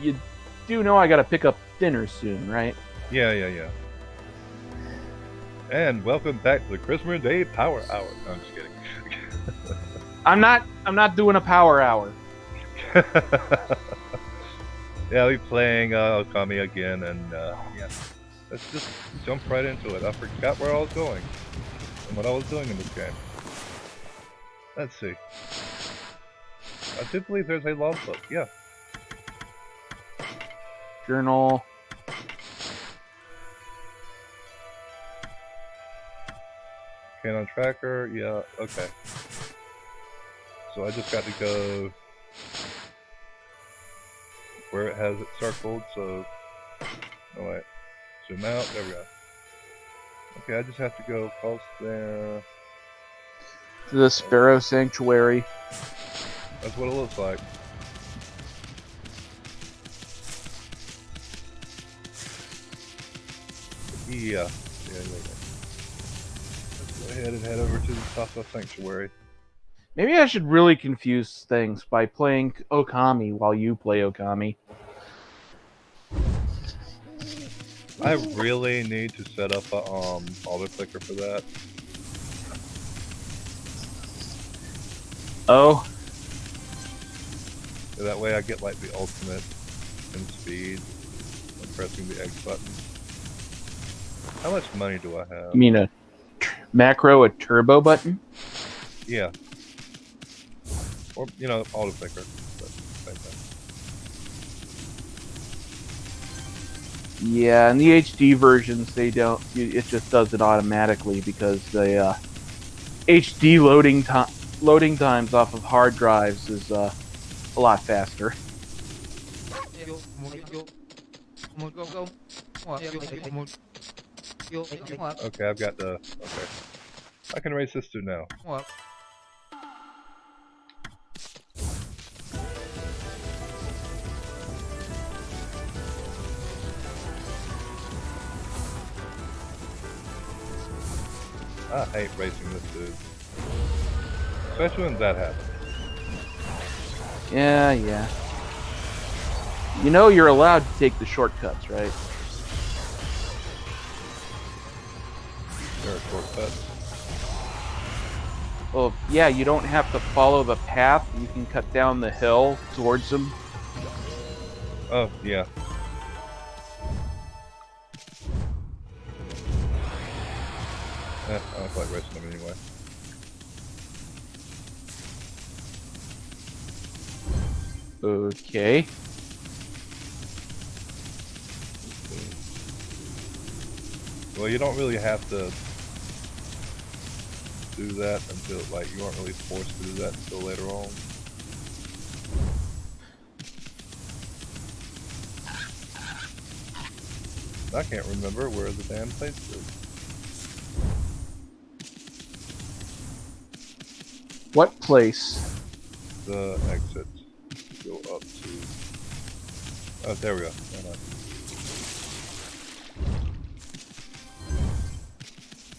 you do know I gotta pick up dinner soon, right? Yeah. And welcome back to the Christmas Day Power Hour. No, I'm just kidding. I'm not doing a power hour. Yeah, we're playing Okami again, and yeah, let's just jump right into it. I forgot where I was going and what I was doing in this game. Let's see. I do believe there's a logbook. Yeah. Journal. Canon tracker. Yeah. Okay. So I just got to go where it has it circled. So, oh wait, zoom out. There we go. Okay, I just have to go across there. To the Sparrow Sanctuary. That's what it looks like. Yeah. Let's go ahead and head over to the top of the sanctuary. Maybe I should really confuse things by playing Okami while you play Okami. I really need to set up a auto clicker for that. Oh, So that way I get like the ultimate in speed when pressing the X button. How much money do I have? you mean a macro, a turbo button? Yeah. Or, you know, auto clicker. But same thing. Yeah, in the HD versions, they don't. It just does it automatically because the HD loading times off of hard drives is a lot faster. Okay, I've got the. Okay. I can erase this too now. I hate racing this dude. Especially when that happens. Yeah. You know you're allowed to take the shortcuts, right? There are shortcuts. Well, yeah, you don't have to follow the path. You can cut down the hill towards them. Oh, yeah. I don't feel like racing them anyway. Okay. Well, you don't really have to do that until, like, you aren't really forced to do that until later on. I can't remember where the damn place is. What place? The exit. Go up to. Oh, there we go.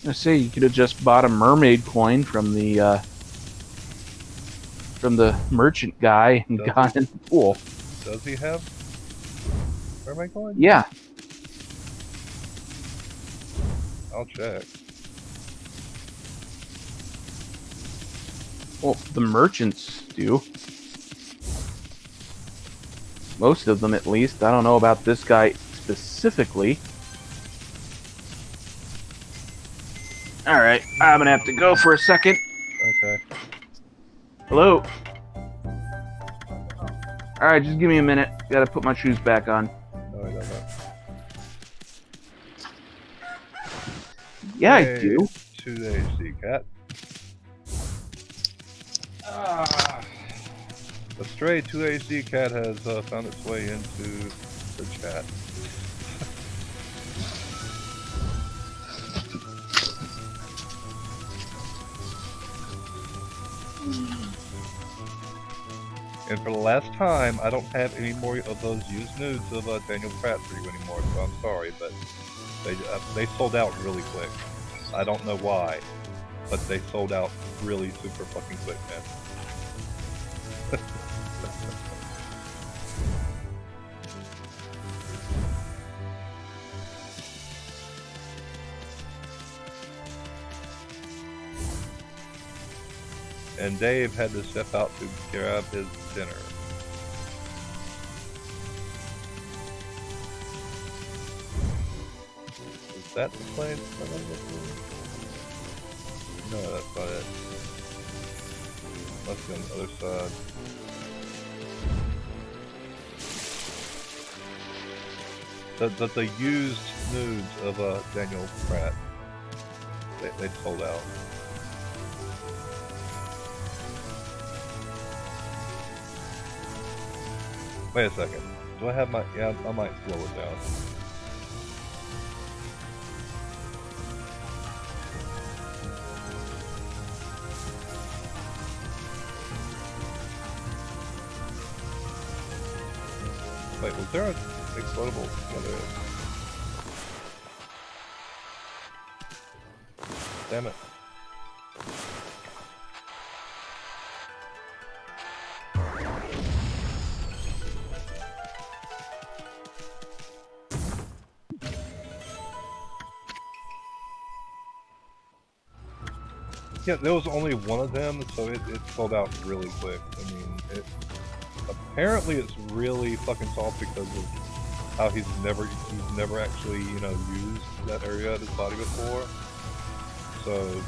I say you could have just bought a mermaid coin from the merchant guy and got in the pool. Does he have? Where am I going? Yeah. I'll check. Well, the merchants do. Most of them, at least. I don't know about this guy specifically. Alright, I'm gonna have to go for a second. Okay. Hello? Alright, just give me a minute. Gotta put my shoes back on. No, I don't know. Yeah, Hey, I do. To the HD cat. The stray 2HD cat has found its way into the chat. And for the last time, I don't have any more of those used nudes of Daniel Pratt for you anymore, so I'm sorry, but they sold out really quick. I don't know why, but they sold out really super fucking quick, man. and Dave had to step out to grab his dinner. Is that the place that I'm looking? No, that's not it. Must be on the other side. The used nudes of Daniel Pratt. They sold out. Wait a second. Do I have my... Yeah, I might slow it down. Wait, was there a explodable? Yeah, there is. Damn it. Yeah, there was only one of them, so it sold out really quick. I mean, apparently it's really fucking soft because of how he's never actually, you know, used that area of his body before. So,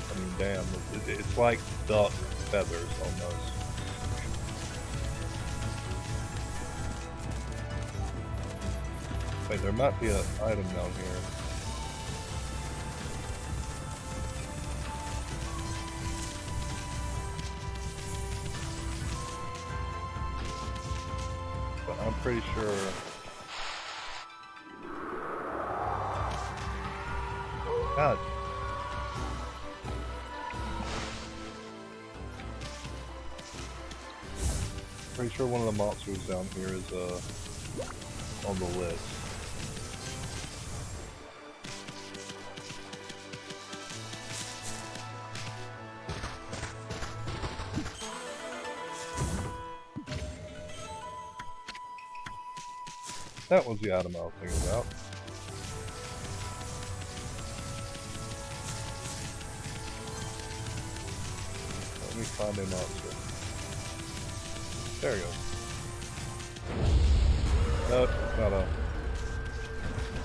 I mean, damn, it's like duck feathers almost. Wait, there might be an item down here. But I'm pretty sure... God. Pretty sure one of the monsters down here is on the list. That was the item I was thinking about. Let me find a monster. There we go. No, it's not a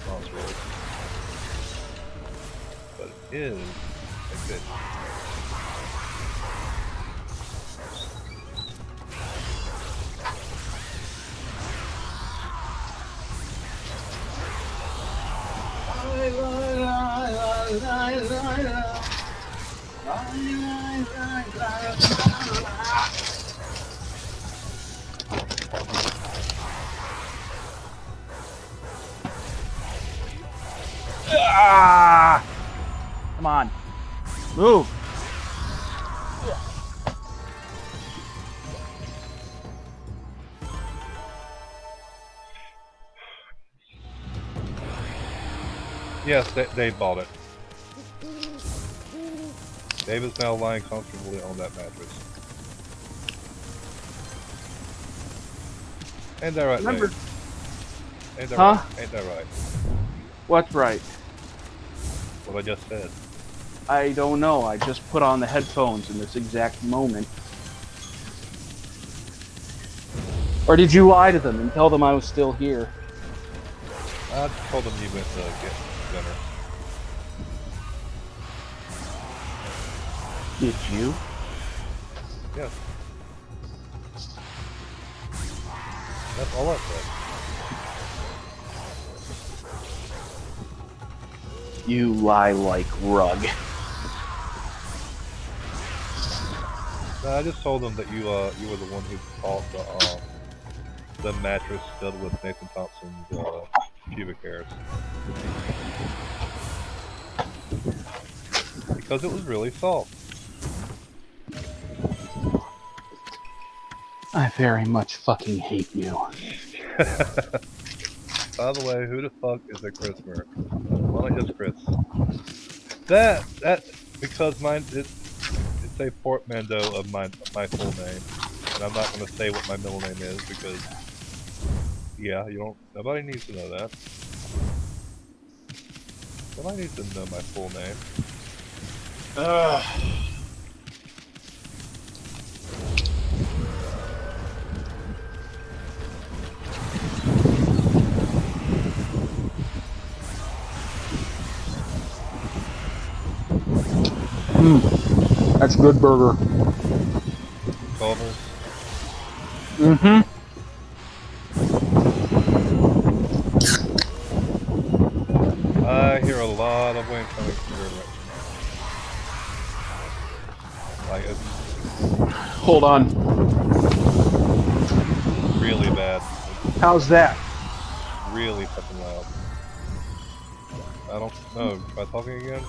monster. But it is a fish. Ah! Come on. Move. Yes, Dave bought it. Dave is now lying comfortably on that mattress. Ain't that right, Remember. Dave? Ain't that Huh? right? Ain't that right? What's right? What I just said. I don't know. I just put on the headphones in this exact moment. Or did you lie to them and tell them I was still here? I told them you went to get dinner. Did you? Yes. That's all I said. You lie like rug. No, I just told them that you were the one who bought the mattress filled with Nathan Thompson's pubic hairs. Because it was really soft. I very much fucking hate you. By the way, who the fuck is a Christmas? Why not just Chris? That because it's a portmanteau of my full name, and I'm not gonna say what my middle name is because yeah, nobody needs to know that. Nobody needs to know my full name. That's good burger. Culver's. Mm-hmm. I hear a lot of wind coming from your direction. Like, it's Hold on. really bad. How's that? Really fucking loud. I don't know. Try talking again?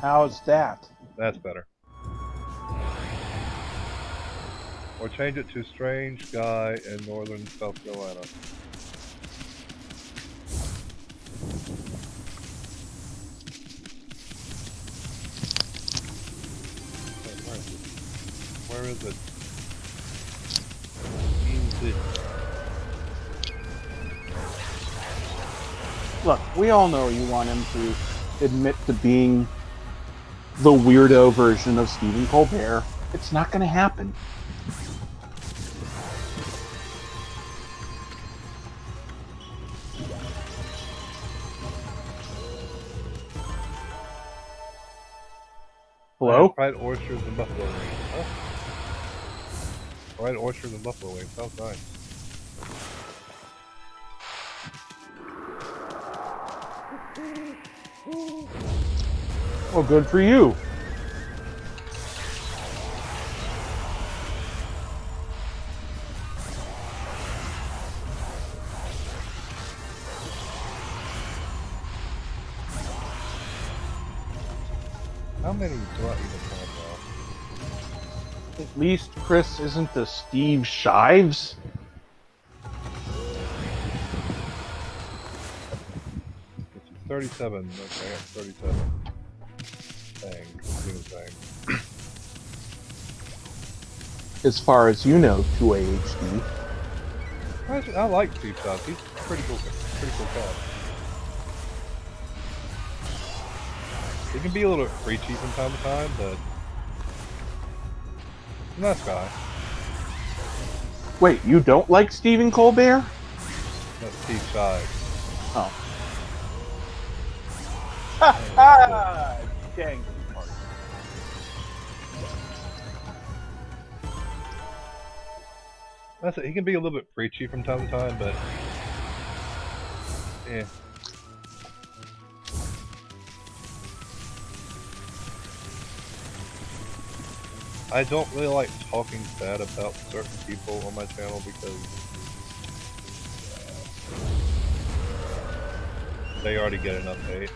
How's that? That's better. Or change it to strange guy in northern South Carolina. Where is it? Music. Look, we all know you want him to admit to being the weirdo version of Stephen Colbert. It's not going to happen. Hello? Fried oysters and buffalo wings. Huh? Fried oysters and buffalo wings. Sounds nice. Well, good for you. How many do I even have now? At least Chris isn't the Steve Shives. Let's see, 37. Okay, I got 37. Dang. Dang. As far as you know, 2AHD. Actually, I like Steve Jobs. He's pretty cool. Pretty cool cat. He can be a little preachy from time to time, but he's a nice guy. Wait, you don't like Stephen Colbert? That's Steve Shives. Oh. Ha ha! Dang. That's it. He can be a little bit preachy from time to time, but yeah. I don't really like talking bad about certain people on my channel because they already get enough hate.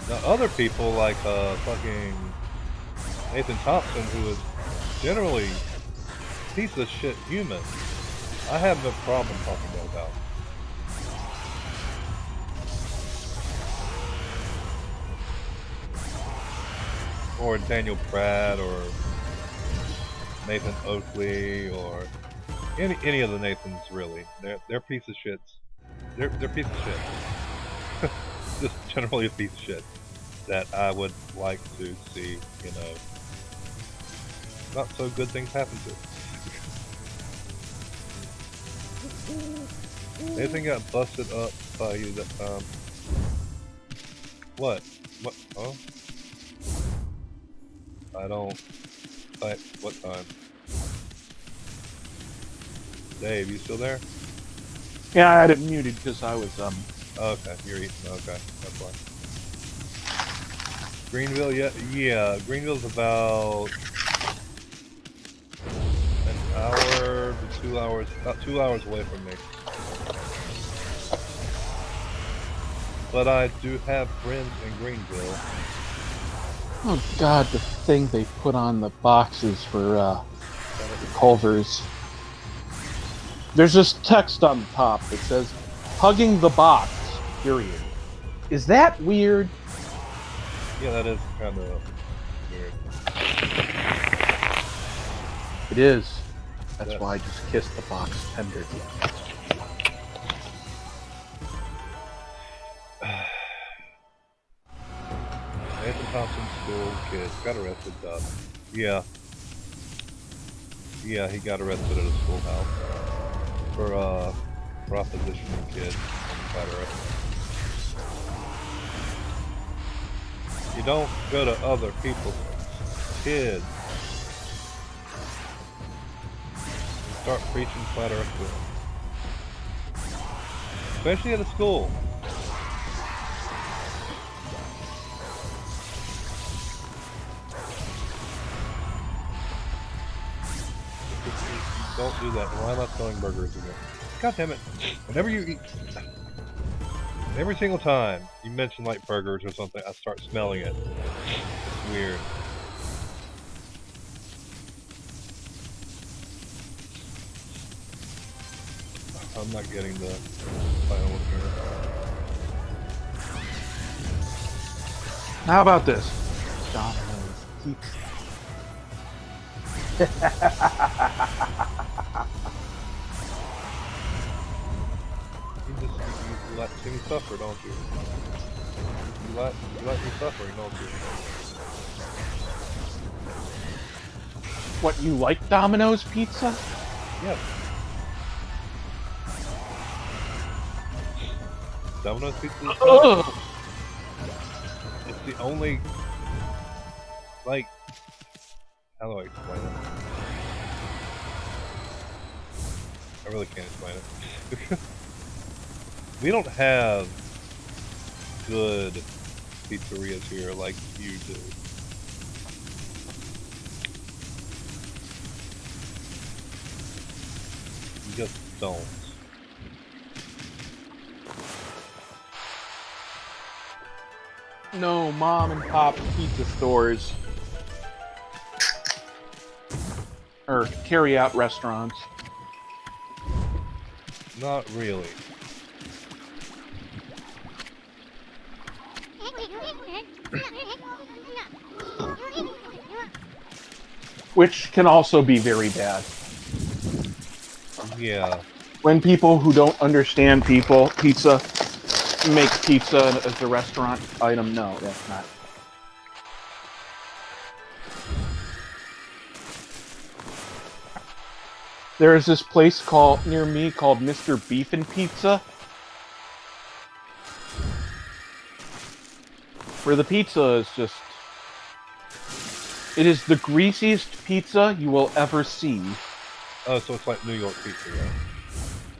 Now other people like fucking Nathan Thompson, who is generally a piece of shit human, I have no problem talking bad about. Or Daniel Pratt, or Nathan Oakley, or any of the Nathans really. They're piece of shits. They're piece of shit. Just generally a piece of shit that I would like to see, you know, not so good things happen to. Nathan got busted up by you that time. What? What? Oh? I don't. Like, what time? Dave, you still there? Yeah, I had it muted because I was, Okay, you're eating. Okay, that's why. Greenville, yeah. Greenville's about an hour to 2 hours, about 2 hours away from me. But I do have friends in Greenville. oh god, the thing they put on the boxes for, Culver's. There's this text on the top that says, hugging the box, period. Is that weird? Yeah, that is kind of weird. It is. That's Yeah. why I just kissed the box tenderly. Nathan Thompson, school kid, got arrested. Yeah. Yeah, he got arrested at a schoolhouse for propositioning kid. Got arrested. You don't go to other people's kids and start preaching flat earth to them. Especially at a school. Don't do that. Why am I smelling burgers again? God damn it. Whenever you eat... Every single time you mention like burgers or something, I start smelling it. It's weird. I'm not getting the final one here. How about this? Domino's pizza. You let me suffer, don't you? You let me suffer, don't you? What, you like Domino's pizza? Yes. Domino's pizza is not. It's the only, like, how do I explain it? I really can't explain it. We don't have good pizzerias here like you do. You just don't. No, mom and pop pizza stores. Or carry-out restaurants. Not really. Which can also be very bad. Yeah. When people who don't understand pizza make pizza as a restaurant item, no, that's not. There is this place near me called Mr. Beef and Pizza, where the pizza is just... It is the greasiest pizza you will ever see. Oh, so it's like New York pizza, right?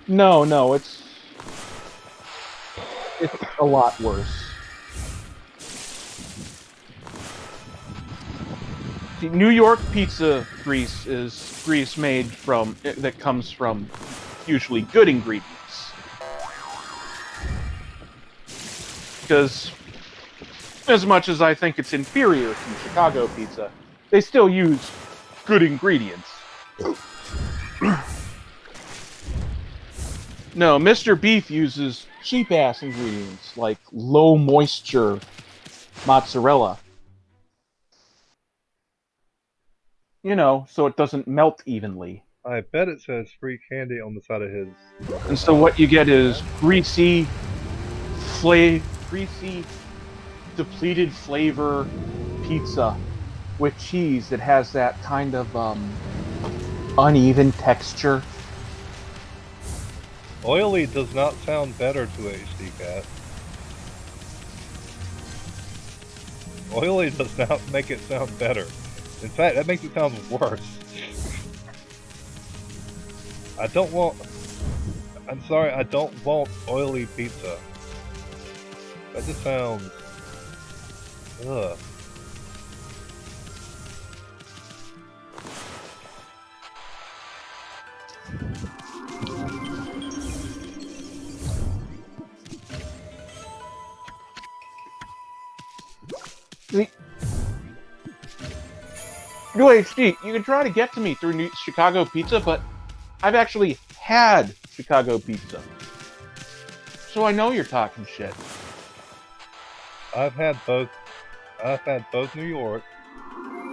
No, it's a lot worse. See, New York pizza grease is grease made that comes from usually good ingredients. Because as much as I think it's inferior to Chicago pizza, they still use good ingredients. No, Mr. Beef uses cheap-ass ingredients like low-moisture mozzarella. You know, so it doesn't melt evenly. I bet it says free candy on the side of his. And so what you get is greasy, depleted flavor pizza with cheese that has that kind of uneven texture. Oily does not sound better to HD Cat. Oily does not make it sound better. In fact, that makes it sound worse. I'm sorry, I don't want oily pizza. That just sounds... Ugh. UHD, you can try to get to me through Chicago pizza, but I've actually had Chicago pizza. So I know you're talking shit. I've had both New York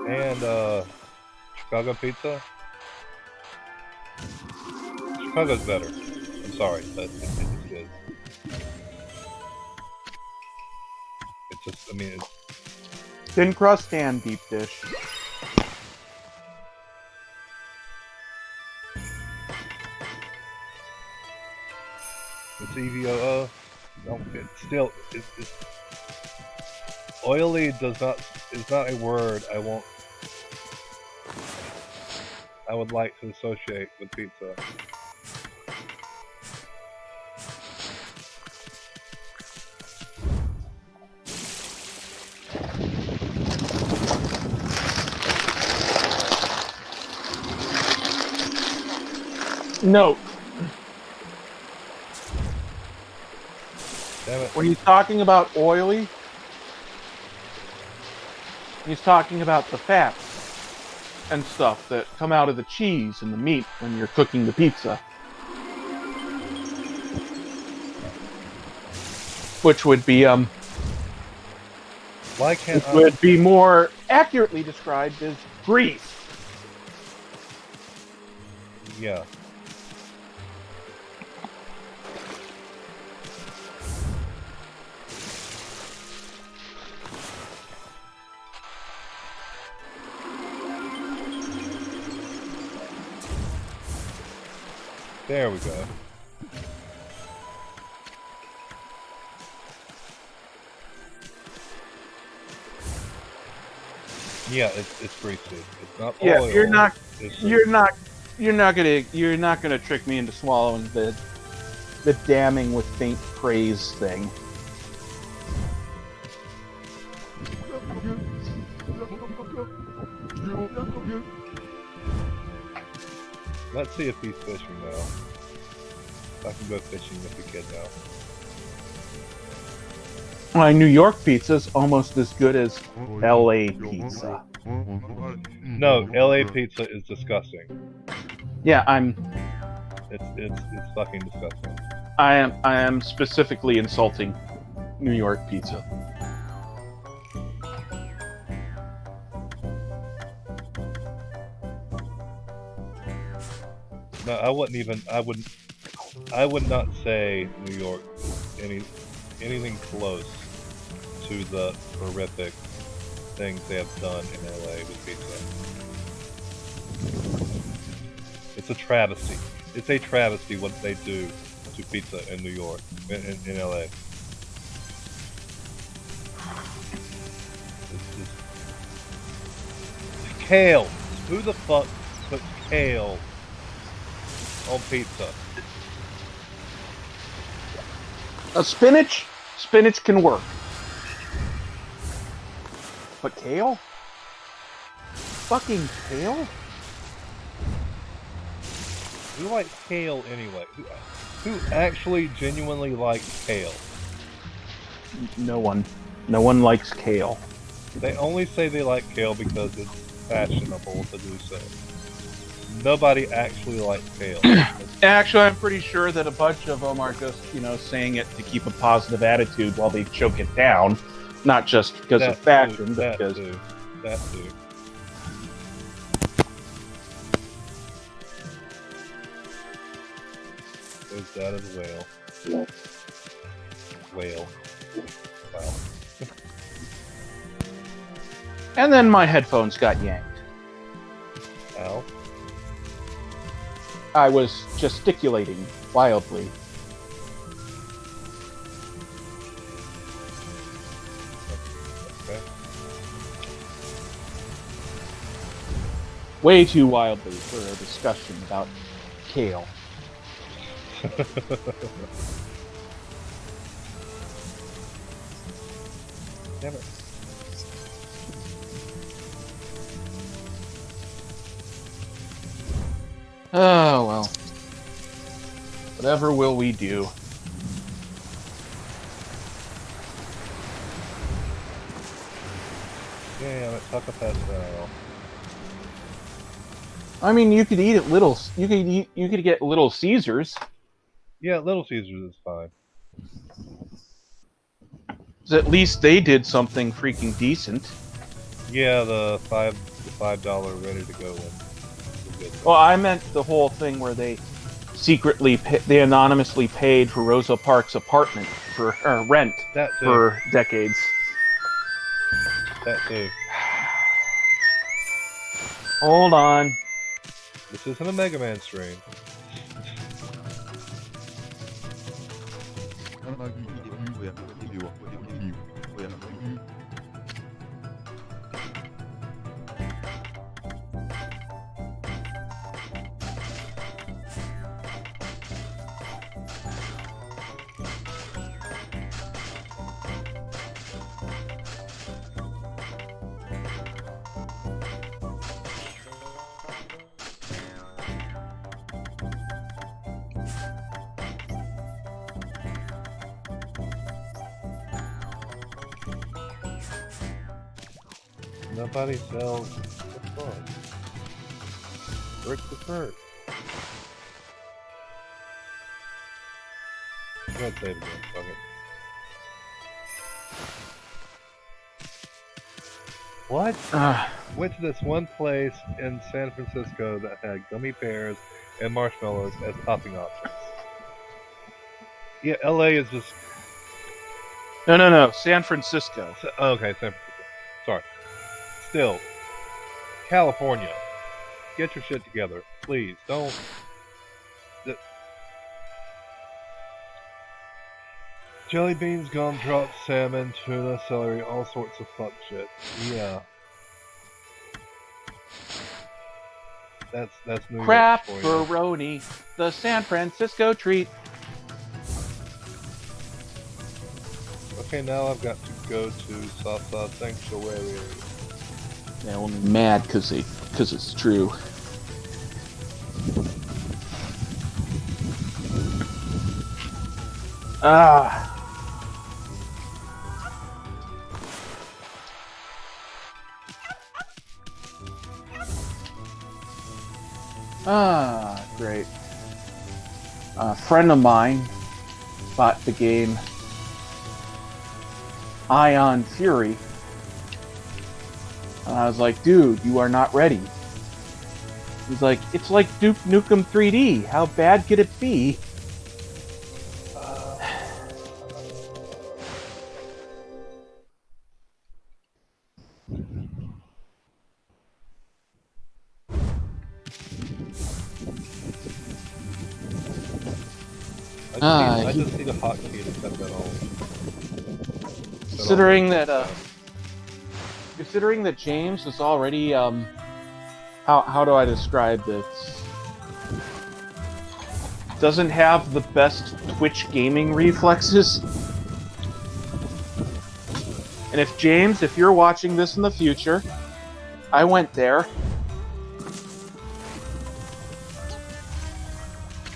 and Chicago pizza. Chicago's better. I'm sorry, but it just is. It's just, I mean, it's... Thin crust and deep dish. It's EVOO. No, it's still, it's Oily is not a word I would like to associate with pizza. Note, Damn it. when he's talking about oily, he's talking about the fats and stuff that come out of the cheese and the meat when you're cooking the pizza. Which would be Why can't which would be more accurately described as grease. Yeah. There we go. Yeah, it's greasy. It's not Yeah, oil. you're not It's you're not gonna trick me into swallowing the damning with faint praise thing. Let's see if he's fishing now. I can go fishing with the kid now. My New York pizza is almost as good as LA pizza. No, LA pizza is disgusting. Yeah, It's fucking disgusting. I am specifically insulting New York pizza. No, I would not say New York anything close to the horrific things they have done in LA with pizza. It's a travesty. It's a travesty what they do to pizza in New York, in LA. It's kale. Who the fuck puts kale on pizza? Spinach can work, but kale, fucking kale. Who likes kale anyway? Who actually genuinely likes kale? No one likes kale. They only say they like kale because it's fashionable to do so. Nobody actually likes kale. Actually, I'm pretty sure that a bunch of them are just, saying it to keep a positive attitude while they choke it down, not just because of fashion, but because that too. There's that as well. Whale. Wow. And then my headphones got yanked. Ow. I was gesticulating wildly. Okay. Way too wildly for a discussion about kale. Damn it. Oh, well. Whatever will we do? Yeah, let's talk about that. I mean, you could eat at Little. You could get Little Caesars. Yeah, Little Caesars is fine. 'Cause at least they did something freaking decent. Yeah, the $5 ready to go one. Well, I meant the whole thing where they they anonymously paid for Rosa Parks' apartment for rent for decades. That too. Hold on. This isn't a Mega Man stream. Nobody sells the fun. Rick the Bird. I'm gonna say it again, fuck it. What? Went to this one place in San Francisco that had gummy bears and marshmallows as topping options. Yeah, LA is just... No. San Francisco. Okay, San Francisco. Sorry. Still, California, get your shit together. Please, don't... Jelly beans, gumdrops, salmon, tuna, celery, all sorts of fuck shit. Yeah. That's New York for you. Crap-baroni, the San Francisco treat. Okay, now I've got to go to Salsa Sanctuary. They're only mad because it's true. Great. A friend of mine bought the game Ion Fury. And I was like, dude, you are not ready. He's like, it's like Duke Nukem 3D. How bad could it be? I just need a hotkey to set that all. Considering that James is already how do I describe this? Doesn't have the best Twitch gaming reflexes. And if you're watching this in the future, I went there.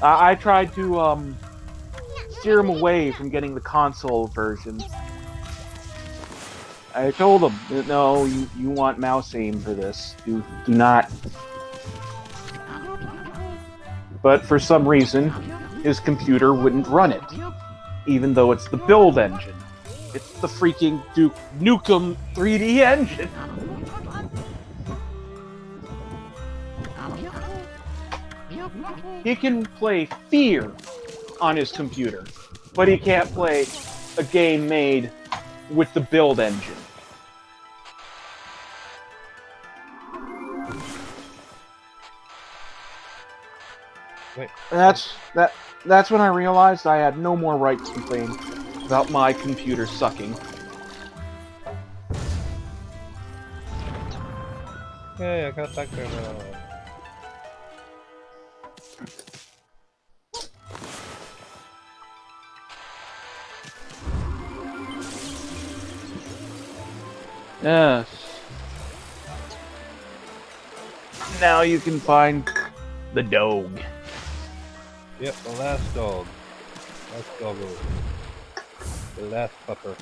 I tried to steer him away from getting the console version. I told him, no, you want mouse aim for this. Do not. But for some reason, his computer wouldn't run it, even though it's the build engine. It's the freaking Duke Nukem 3D engine. He can play Fear on his computer, but he can't play a game made with the build engine. Wait. That's when I realized I had no more right to complain about my computer sucking. Hey, I got back there now. Yes. Now you can find the dog. Yep, the last dog. Last doggo. The last pupper.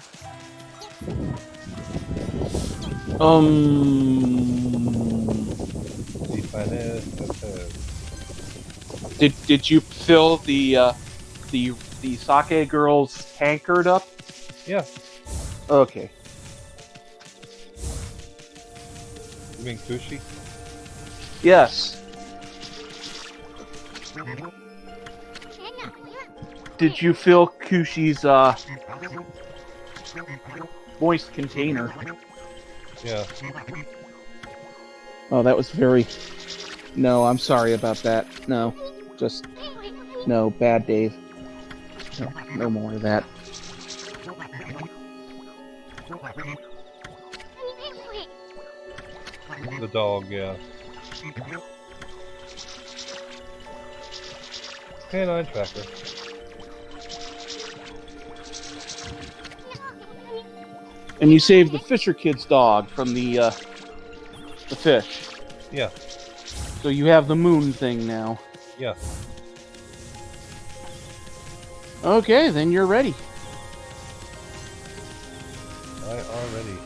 The finest pupper. Did you fill the sake girl's tankard up? Yeah. Okay. You mean Kushi? Yes. Did you fill Kushi's moist container? Yeah. Oh, that was very... No, I'm sorry about that. No. Just... No, bad Dave. No more of that. The dog, yeah. Canine tracker. And you saved the Fisher Kid's dog from the fish. Yeah. So you have the moon thing now. Yeah. Okay, then you're ready. I are ready.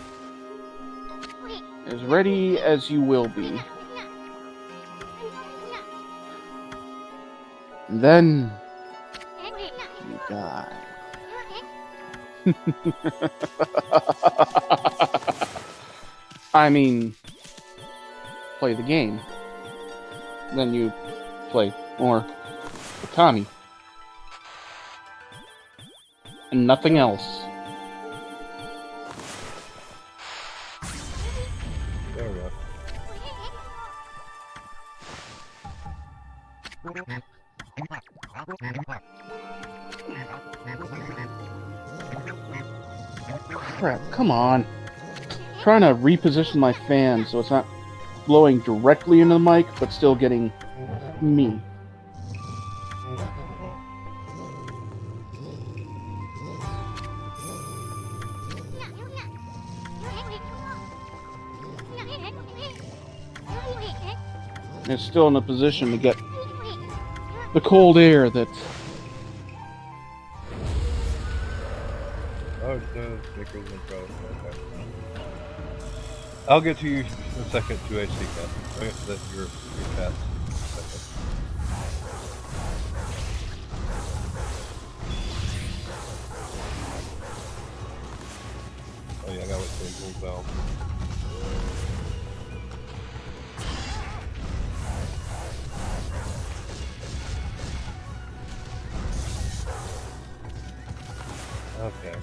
As ready as you will be. And then you die. I mean, play the game. Then you play more Okami. And nothing else. There we go. Crap, come on. I'm trying to reposition my fan so it's not blowing directly into the mic, but still getting me. And it's still in a position to get the cold air that... Oh, the Snickers and Pro. Okay. I'll get to you in a second to HD cast. I'll get to that your cast in a second. Oh yeah, I gotta wait till it cools down. Okay.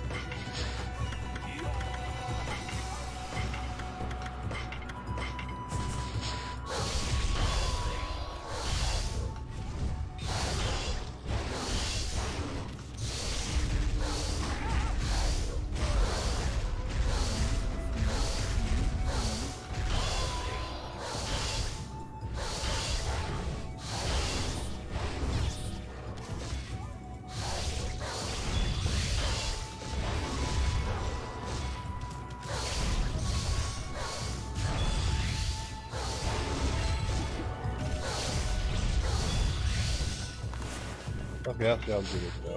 Okay, I'll see how good it go.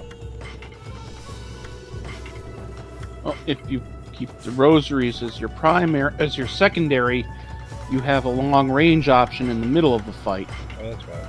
Well, if you keep the rosaries as your primary, as your secondary, you have a long range option in the middle of the fight. Oh, that's right.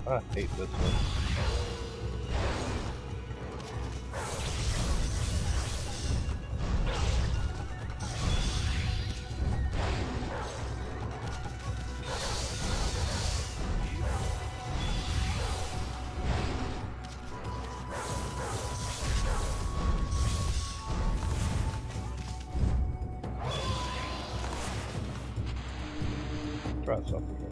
I hate this one. Try something here.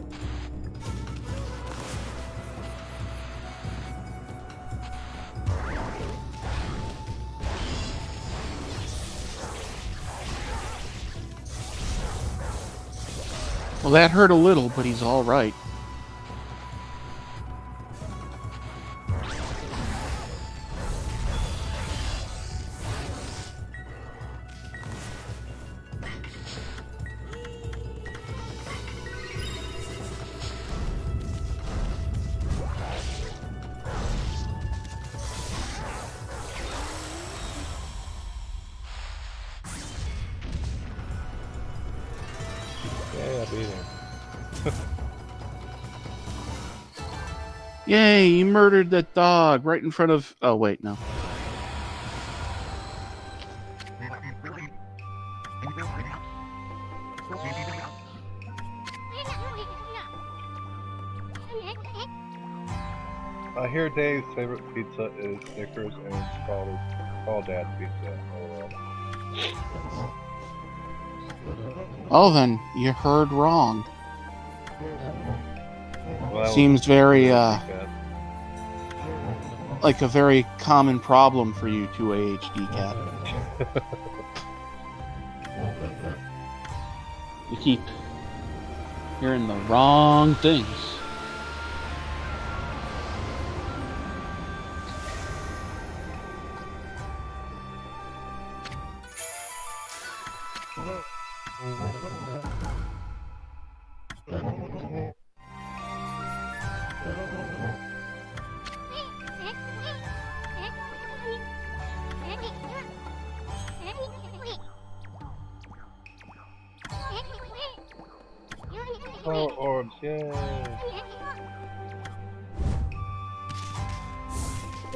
Well, that hurt a little, but he's all right. Yeah, I beat him. Yay, he murdered that dog right in front of... Oh, wait, no. I hear Dave's favorite pizza is Snickers and it's called Dad's Pizza. Oh, Oh, then, you heard wrong. Well, that Seems very, was like a very common problem for you, 2AHD cat. You keep hearing the wrong things. Power orbs, yay!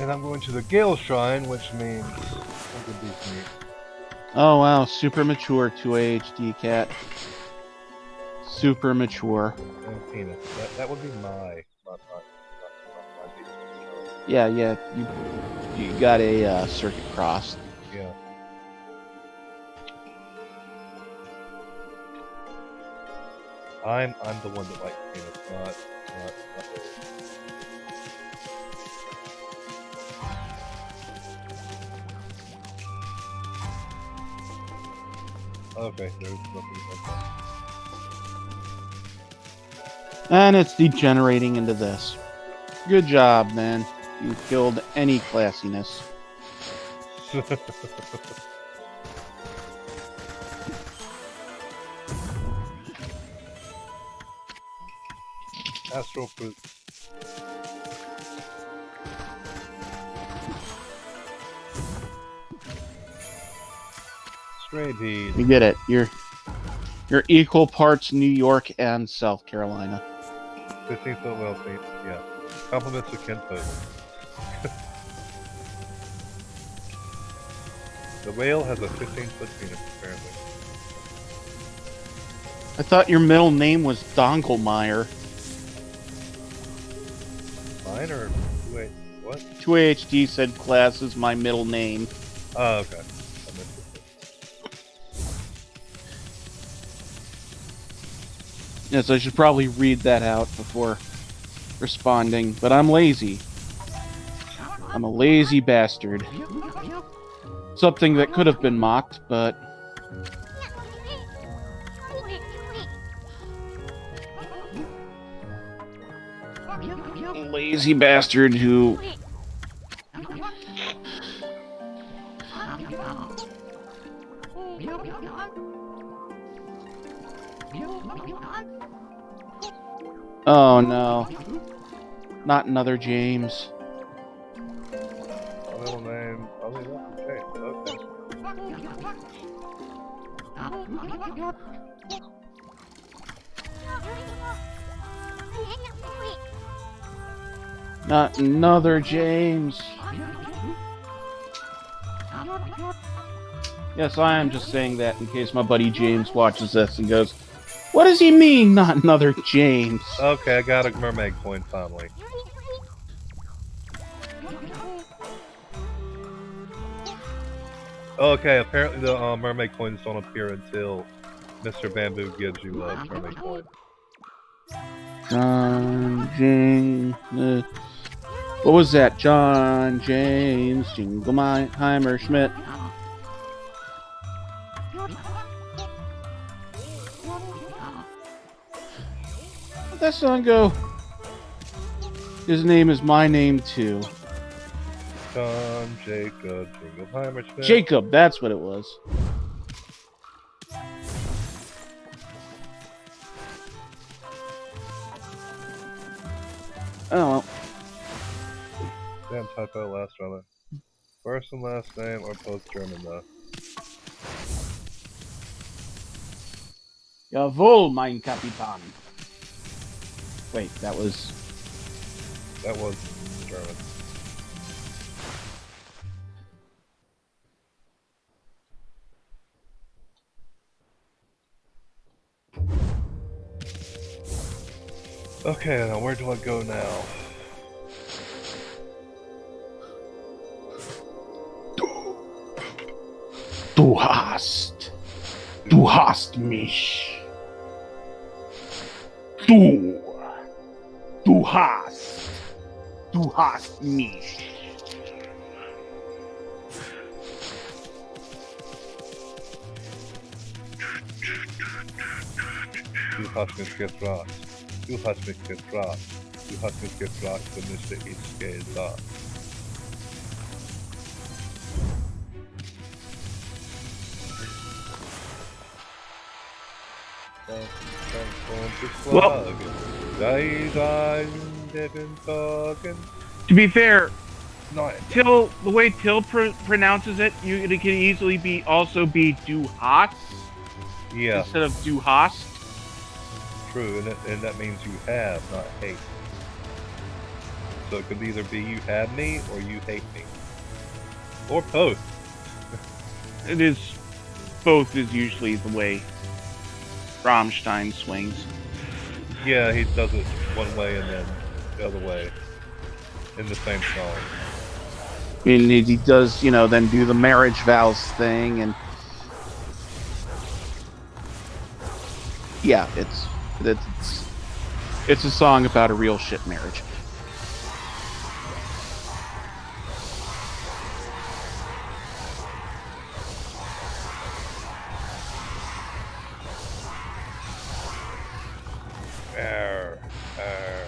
And I'm going to the Gale Shrine, which means look at these meat. Oh wow, super mature 2AHD cat. Super mature. And penis. That would be my penis. Yeah, you got a circuit crossed. Yeah. I'm the one that likes penis, not. Okay, there's nothing like that. And it's degenerating into this. Good job, man. You killed any classiness. Astral fruit. Stray bead. You get it. You're equal parts New York and South Carolina. 15-foot whale feet. Yeah. Compliments to Ken Pope. The whale has a 15-foot penis, apparently. I thought your middle name was Donglemeyer. Mine or wait, what? 2AHD said class is my middle name. Oh, okay. I missed it. Yes, I should probably read that out before responding, but I'm lazy. I'm a lazy bastard. Something that could have been mocked, but... lazy bastard who... Oh no. Not another James. My middle name. I'll leave that okay. Okay. Not another James. Yes, I am just saying that in case my buddy James watches this and goes, "What does he mean, not another James?" Okay, I got a mermaid coin finally. Okay, apparently the mermaid coins don't appear until Mr. Bamboo gives you a mermaid coin. John James. What was that? John James Jingleheimer Schmidt. How'd that song go? His name is my name too. John Jacob Jingleheimer Schmidt. Jacob, that's what it was. Oh well. Damn typo last runner. First and last name or both German though. Jawohl, mein Kapitän. Wait, that was German. Okay, now where do I go now? Du hast mich. Du. Du hast mich. Du hast mich gefragt. Du hast mich gefragt. Du hast mich gefragt, dann müsste ich gesagt. Well- To be fair, Nein. Till, the way Till pronounces it, it can easily be Du hast Yeah, instead of Du hast. true, and that means you have, not hate. So it could either be you have me or you hate me. Or both. It is both is usually the way Rammstein swings. Yeah, he does it one way and then the other way in the same song. I mean, he does, then do the marriage vows thing, and yeah, it's a song about a real shit marriage. Arr, arr.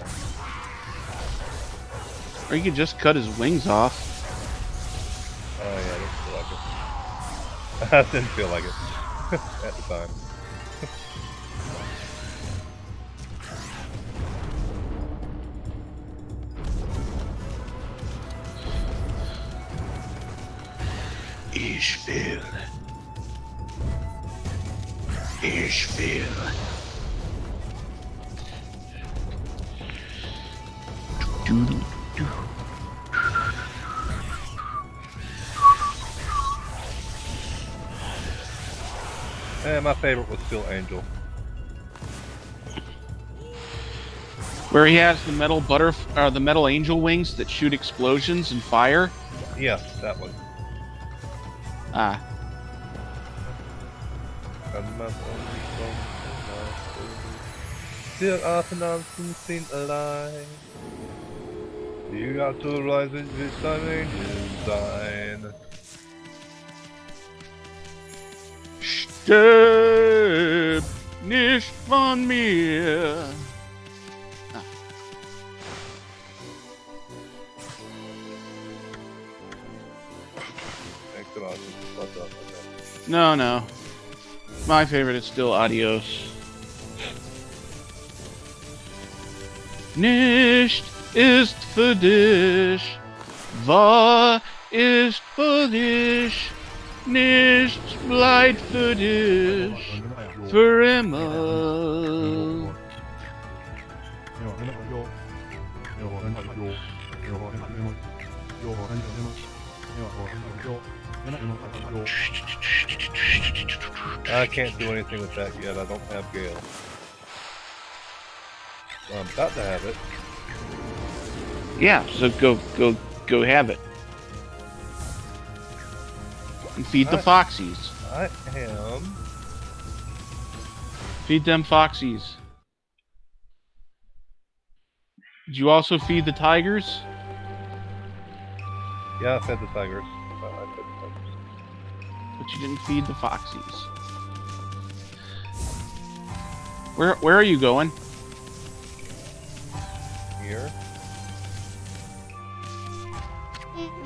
Or you could just cut his wings off. Oh yeah, I didn't feel like it. I didn't feel like it at the time. Ich will. And my favorite was still Angel. Where he has the the metal angel wings that shoot explosions and fire. Yeah, that one. Ah, Still often unseen alive. You got to rise in this time design. stirb nicht von mir. Thanks a lot. Fuck up, okay. No. My favorite is still Adios. Nicht ist für dich, wahr ist für dich, nichts bleibt für dich, für immer. I can't do anything with that yet. I don't have Gale. Well, I'm about to have it. Yeah, so go have it. And feed the foxies. I am. Feed them foxies. Did you also feed the tigers? Yeah, I fed the tigers. I fed the tigers. But you didn't feed the foxies. Where are you going? Here.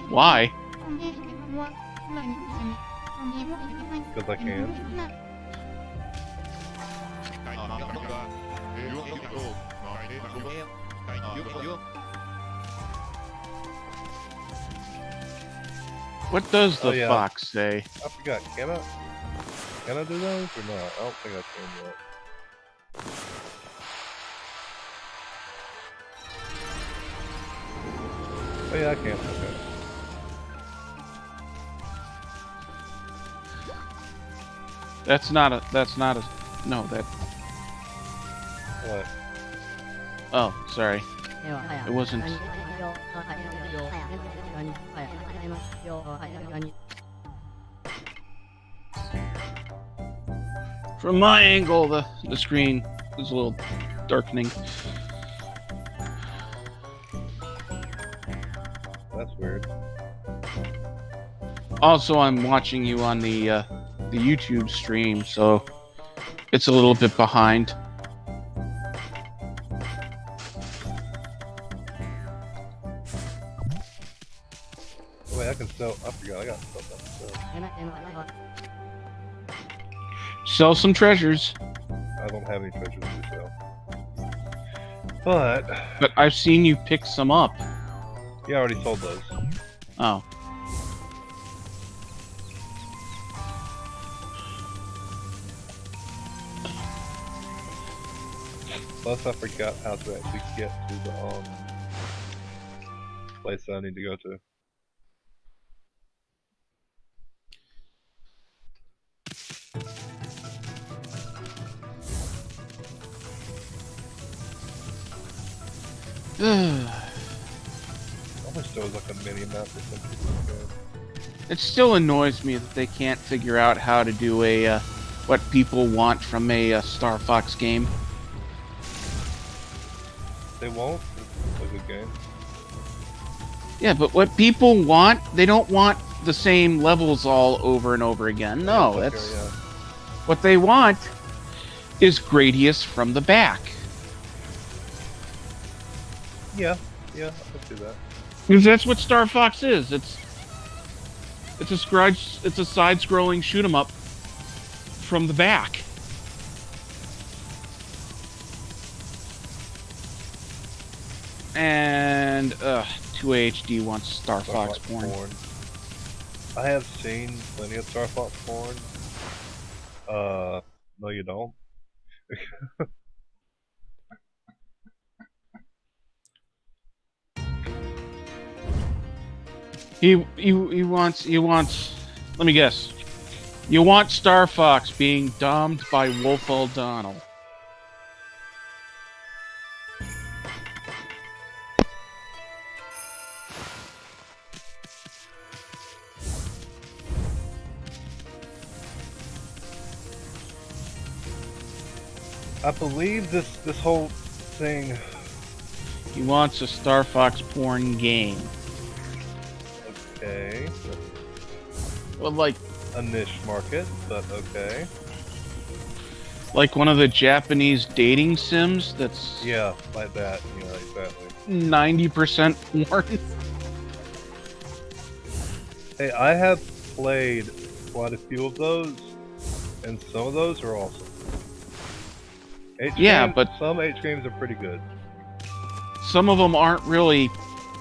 Why? Because I can. What does the Oh, yeah. fox say? I forgot. Can I do those or not? I don't think I can yet. Oh yeah, I can. Okay. That's not a. No, that. What? Oh, sorry. It wasn't. From my angle, the screen is a little darkening. That's weird. Also, I'm watching you on the YouTube stream, so it's a little bit behind. Oh, wait, I can sell. I forgot. I got stuff I can sell. Sell some treasures. I don't have any treasures to sell. But I've seen you pick some up. yeah, I already sold those. Oh. Plus, I forgot how to actually get to the place that I need to go to. I wish there was like a mini map or something. It still annoys me that they can't figure out how to do a what people want from a Star Fox game. They won't. It's a good game. Yeah, but what people want, they don't want the same levels all over and over again. No, Okay, that's yeah. what they want is Gradius from the back. Yeah, I can do that. Because that's what Star Fox is. It's a side-scrolling shoot 'em up from the back. And 2HD wants Star Fox porn. I have seen plenty of Star Fox porn. No, you don't. He wants. Let me guess. You want Star Fox being domed by Wolf O'Donnell. I believe this whole thing. He wants a Star Fox porn game. Okay, Well, like a niche market, but okay. like one of the Japanese dating sims that's Yeah, like that. Yeah, exactly. 90% porn. Hey, I have played quite a few of those, and some of those are awesome. Yeah, but some H games are pretty good. some of them aren't really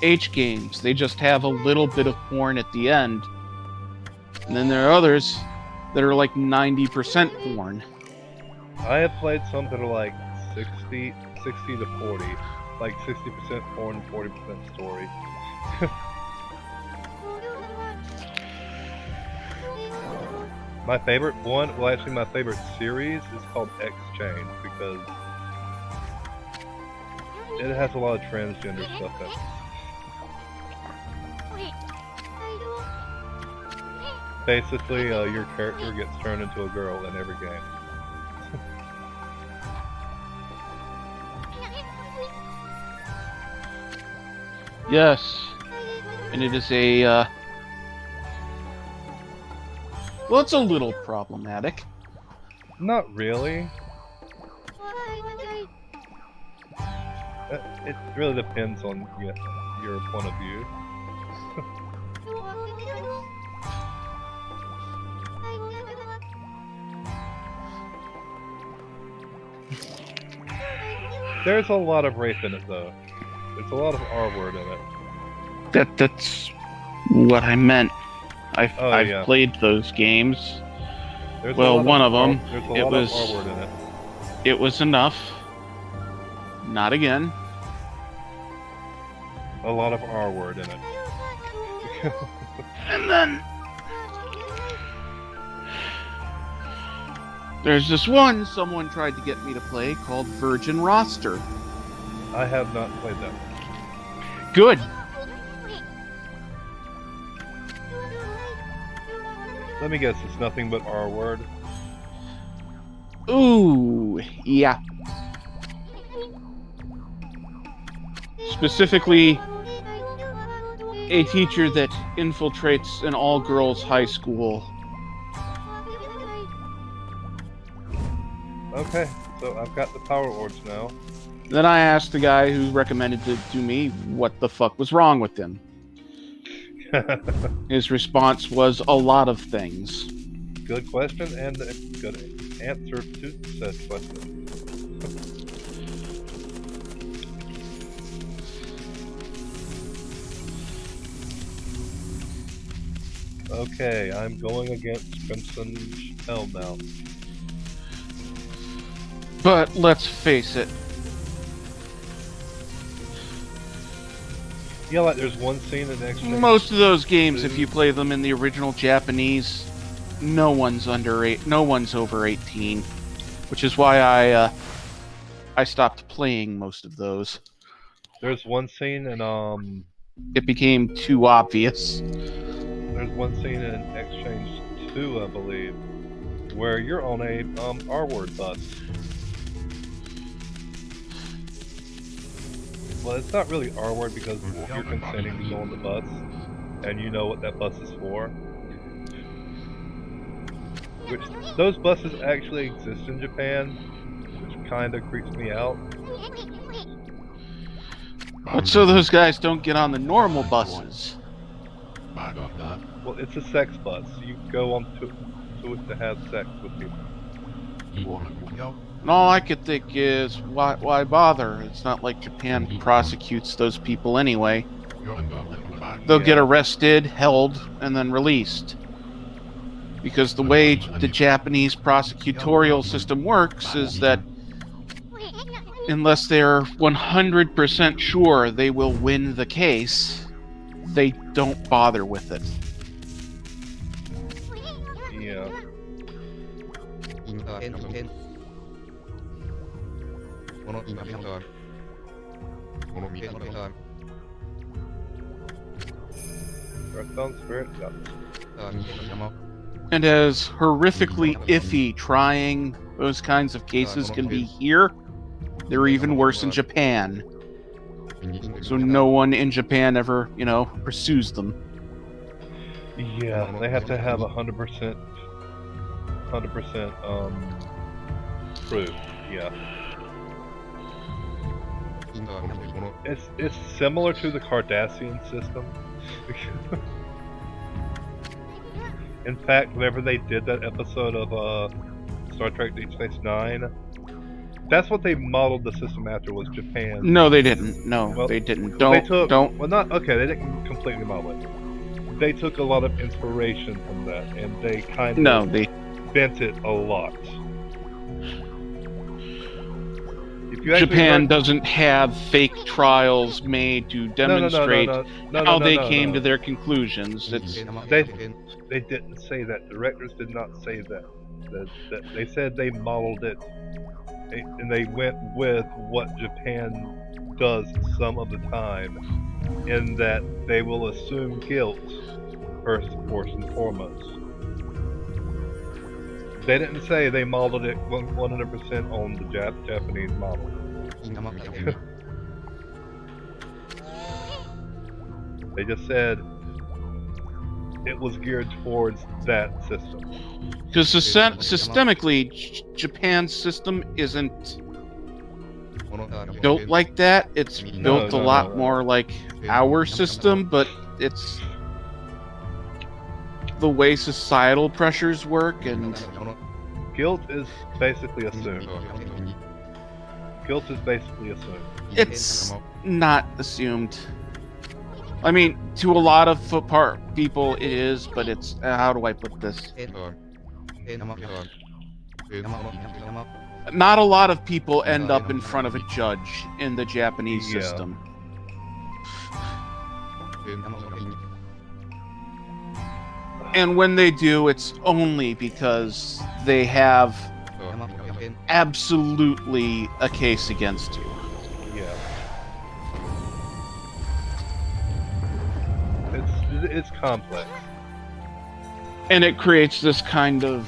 H games. They just have a little bit of porn at the end. And then there are others that are like 90% porn. I have played some that are like 60 to 40, like 60% porn, 40% story. My favorite one, well actually my favorite series is called X-Change because it has a lot of transgender stuff in it. Basically, your character gets turned into a girl in every game. Yes. And it is a well, it's a little problematic. Not really. It really depends on your point of view. There's a lot of rape in it, though. There's a lot of R word in it. That's what I meant. I've yeah. played those games. There's Well, one of them. There's a It lot was- of R word in it. It was enough. Not again. A lot of R word in it. And then there's this one someone tried to get me to play called Virgin Roster. I have not played that. Good. Let me guess, it's nothing but R word. Ooh, yeah. Specifically, a teacher that infiltrates an all-girls high school. Okay, so I've got the power orbs now. Then I asked the guy who recommended it to me what the fuck was wrong with him. His response was a lot of things. Good question and a good answer to said question. Okay, I'm going against Crimson Hell now. But let's face it, Yeah, like there's one scene in X-Men. most of those games, if you play them in the original Japanese, no one's over 18, which is why I stopped playing most of those. There's one scene in It became too obvious. there's one scene in Exchange 2, I believe, where you're on a R-word bus. Well, it's not really R-word because you're consenting to go on the bus, and you know what that bus is for. Which, those buses actually exist in Japan, which kinda creeps me out. But so those guys don't get on the normal buses. Well, it's a sex bus. You go on to it to have sex with people. And all I could think is, why bother? It's not like Japan prosecutes those people anyway. They'll get arrested, held, and then released. Because the way the Japanese prosecutorial system works is that unless they're 100% sure they will win the case, they don't bother with it. Yeah. Earthbound Spirit? Yeah. And as horrifically iffy trying those kinds of cases can be here, they're even worse in Japan. So no one in Japan ever, pursues them. Yeah, they have to have 100% proof. Yeah. It's similar to the Cardassian system. In fact, whenever they did that episode of Star Trek Deep Space Nine, that's what they modeled the system after, was Japan. No, they didn't. No, Well, they didn't. They Don't. They didn't completely model it. They took a lot of inspiration from that, and they kind of No, they. bent it a lot. If you actually Japan heard- doesn't have fake trials made to demonstrate how they came to their conclusions. It's They didn't say that. Directors did not say that. They said they modeled it, and they went with what Japan does some of the time, in that they will assume guilt first and foremost. They didn't say they modeled it 100% on the Japanese model. They just said it was geared towards that system. because systemically, Japan's system isn't built like that. It's built a lot more like our system, but it's the way societal pressures work, and Guilt is basically assumed. Guilt is basically assumed. it's not assumed. I mean, to a lot of people it is, but it's, how do I put this? Not a lot of people end up in front of a judge in the Japanese Yeah. system. And when they do, it's only because they have absolutely a case against you. Yeah. It's complex. And it creates this kind of...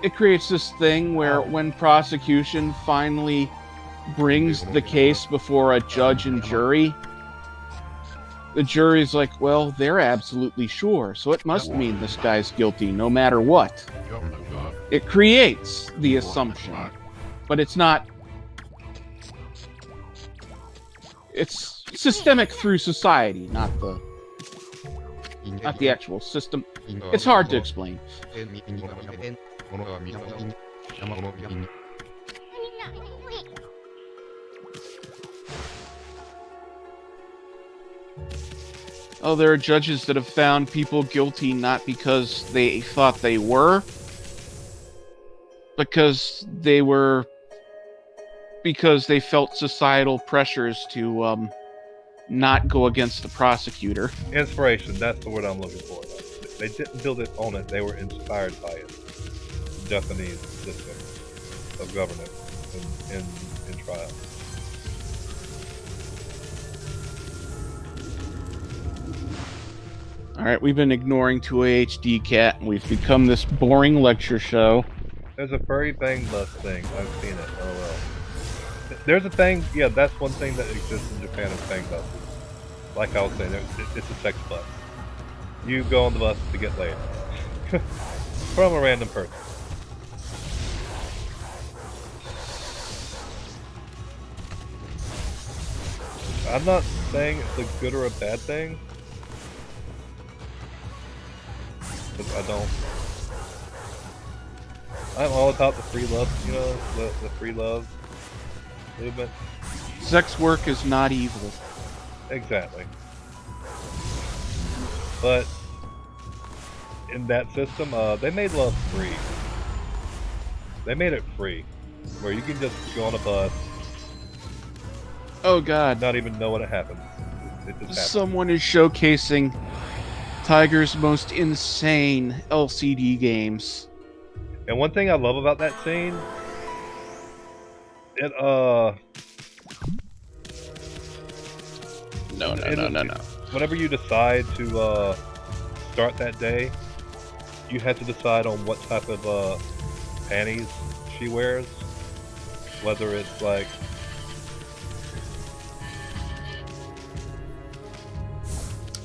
It creates this thing where when prosecution finally brings the case before a judge and jury, the jury's like, well, they're absolutely sure, so it must mean this guy's guilty no matter what. It creates the assumption, but it's not. It's systemic through society, not the actual system. It's hard to explain. Oh, there are judges that have found people guilty not because they thought they were, because they felt societal pressures to not go against the prosecutor. Inspiration, that's the word I'm looking for. They didn't build it on it, they were inspired by it. The Japanese system of governance in trial. Alright, we've been ignoring 2AHD Cat, and we've become this boring lecture show. There's a furry bang bus thing. I've seen it. Oh well. There's a thing. Yeah, that's one thing that exists in Japan is bang buses. Like I was saying, it's a sex bus. You go on the bus to get laid from a random person. I'm not saying it's a good or a bad thing. Because I'm all about the free love, the free love movement. Sex work is not evil. Exactly. But in that system, they made love free. They made it free, where you can just go on a bus. Oh God! Not even know when it happens. It just happens. Someone is showcasing Tiger's most insane LCD games. And one thing I love about that scene, it No. whenever you decide to start that day, you have to decide on what type of panties she wears. Whether it's like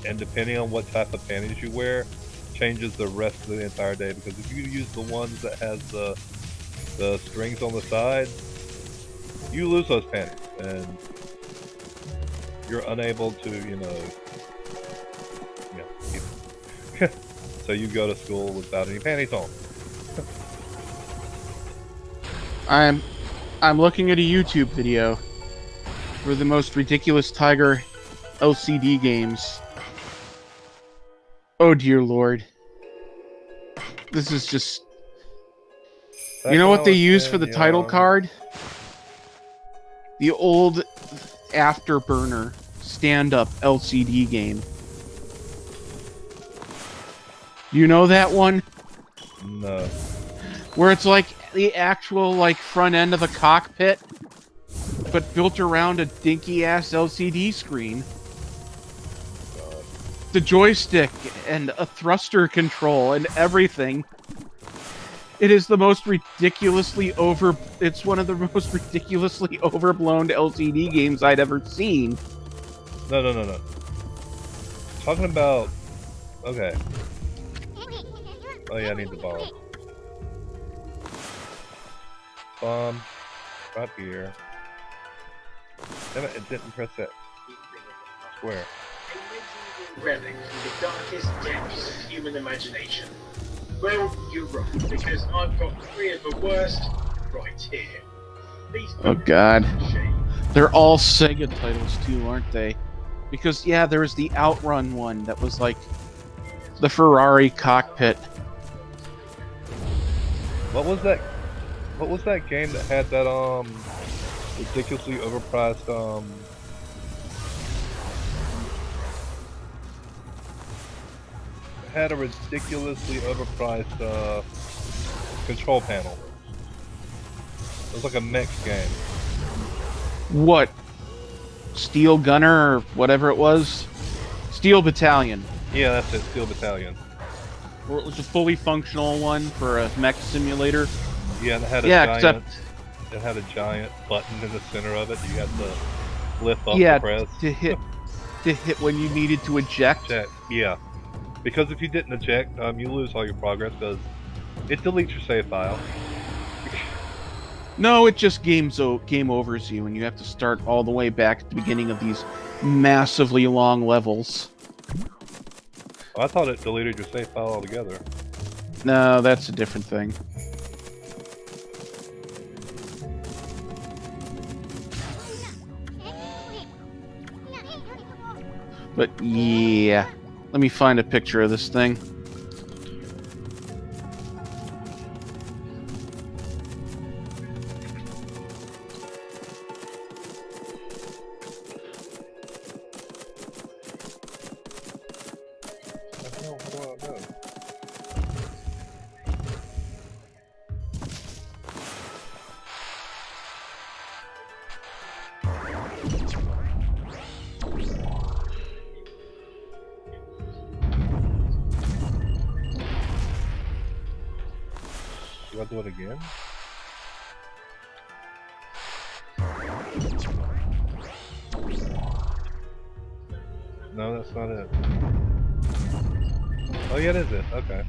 and depending on what type of panties you wear, changes the rest of the entire day. Because if you use the ones that has the strings on the side, you lose those panties, and you're unable to, so you go to school without any panties on. I'm looking at a YouTube video for the most ridiculous Tiger LCD games. Oh dear Lord. This is just... You know what they use for the title card? The old Afterburner stand-up LCD game. You know that one? No. Where it's like the actual front end of a cockpit, but built around a dinky-ass LCD screen. The joystick and a thruster control and everything. It is the most ridiculously it's one of the most ridiculously overblown LCD games I'd ever seen. No. Talking about... Okay. Oh yeah, I need the bomb. Bomb. Right here. Damn it, it didn't press that square. Relic from the darkest depths of human imagination. Well, you're wrong, because I've got 3 of the worst right here. These Oh God. They're all Sega titles too, aren't they? Because yeah, there was the Outrun one that was like the Ferrari cockpit. What was that? What was that game that had that ridiculously overpriced had a ridiculously overpriced control panel. It was like a mech game. What? Steel Gunner or whatever it was? Steel Battalion. Yeah, that's it, Steel Battalion. Or it was a fully functional one for a mech simulator. Yeah, and it had a Yeah, giant... except it had a giant button in the center of it that you had to lift up Yeah, to press. to hit when you needed to eject. Yeah, because if you didn't eject, you lose all your progress because it deletes your save file. No, it just game overs you, and you have to start all the way back at the beginning of these massively long levels. I thought it deleted your save file altogether. No, that's a different thing. But yeah, let me find a picture of this thing. What the hell do I know? Do I do it again? No, that's not it. Oh yeah, it is it. Okay.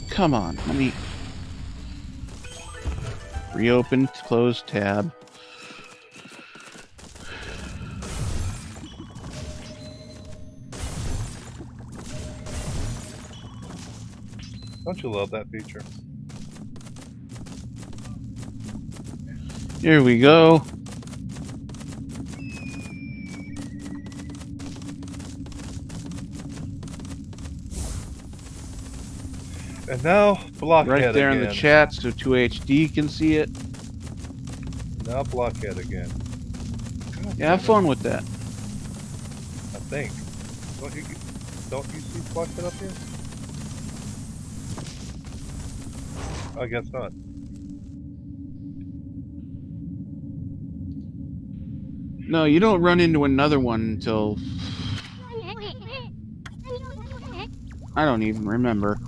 Come on, let me reopen, close tab. Don't you love that feature? Here we go. And now, blockhead Right there again. in the chat so 2HD can see it. Now blockhead again. God Yeah, have damn it. fun with that. I think. Don't you see blockhead up here? I guess not. No, you don't run into another one until... I don't even remember.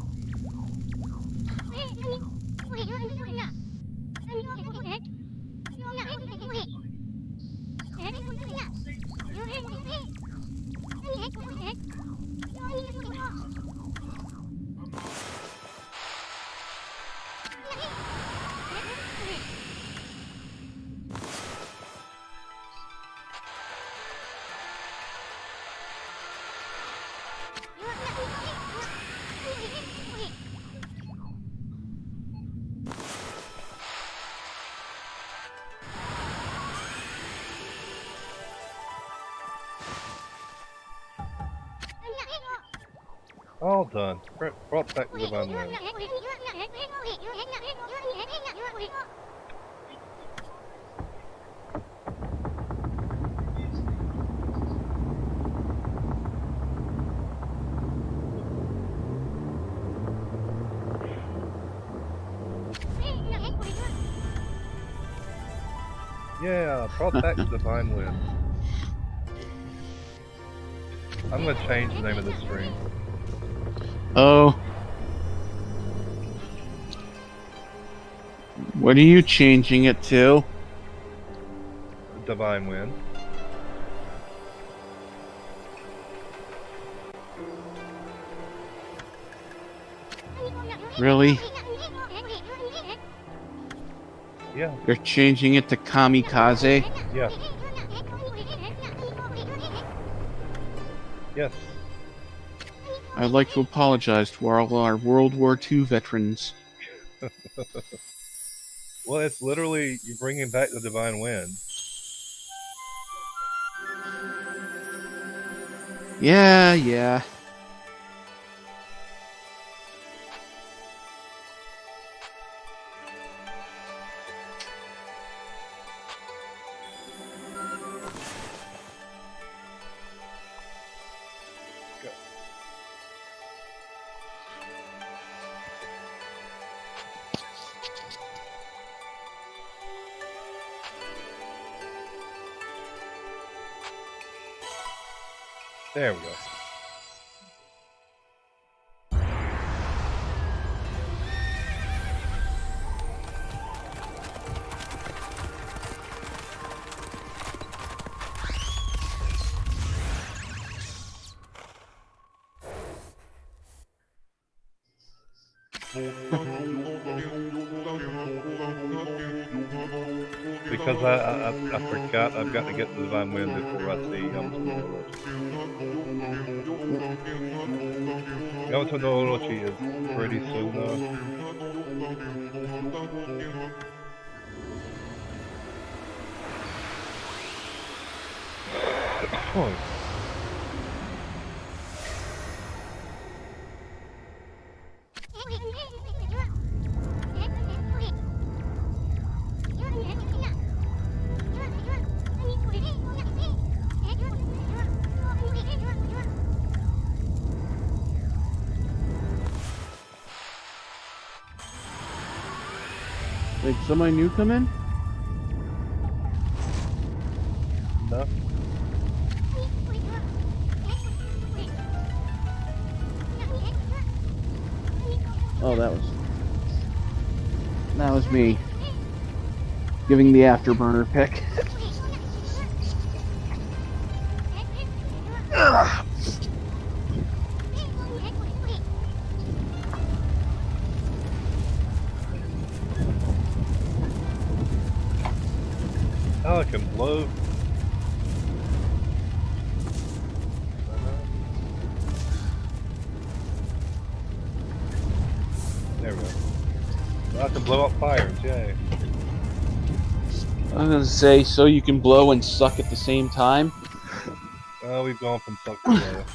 All done. Brought back the divine wind. Yeah, brought back the divine wind. I'm gonna change the name of this stream. Oh. What are you changing it to? Divine wind. Really? Yeah, You're changing it to Kamikaze? yeah, yes. I'd like to apologize to all our World War II veterans. Well, it's literally you bringing back the divine wind. Yeah. There we go. Because I forgot I've got to get the Divine Wind before I see Yamato no Orochi. Yamato no Orochi is pretty soon though. Oh. Wait, somebody new come in? No. Oh, that was me. Giving the afterburner pick. Oh, I can blow. There we go. I can blow up fires, yay. I was gonna say, so you can blow and suck at the same time? Oh, we've gone from suck to blow.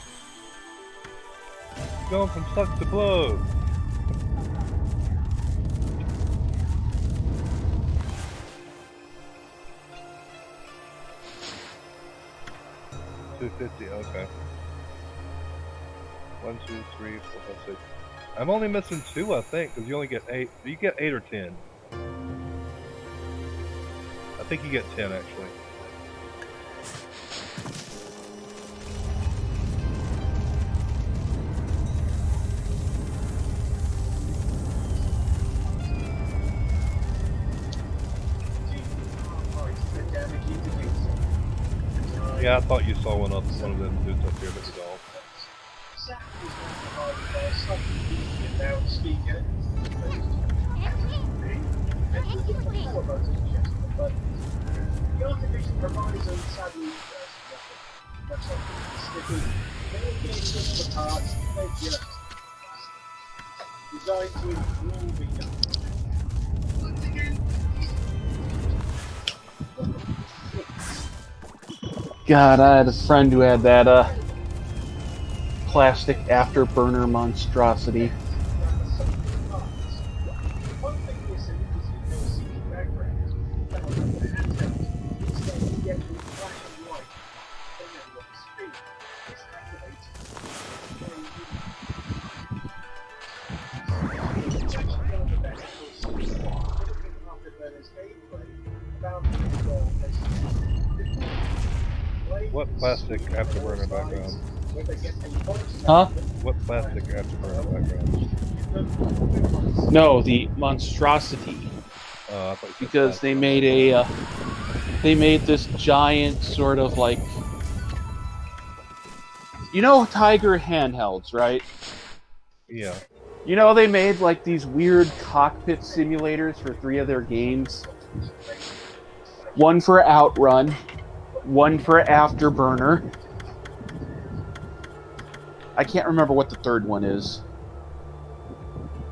Going from suck to blow. $250, okay. 1, 2, 3, 4, 5, 6. I'm only missing 2, I think, because you only get 8. You get 8 or 10. I think you get 10 actually. Yeah, I thought you saw one of them dudes up here that was all. The artificial proviso sadly much like sticky. They're getting the parts, they're just designed to improve each other. God, I had a friend who had that plastic afterburner monstrosity. One thing missing is you can see the background. That was on the handheld. Instead, you get the flash of light. Then you have the speed. This activates. It's actually one of the best tools. Looking after Bernard's gameplay, about What plastic afterburner background? Huh? What plastic afterburner background? No, the monstrosity. I thought you said Because plastic. they made this giant sort of like, you know, Tiger handhelds, right? Yeah. You know, they made like these weird cockpit simulators for 3 of their games. One for Outrun, one for Afterburner. I can't remember what the third one is.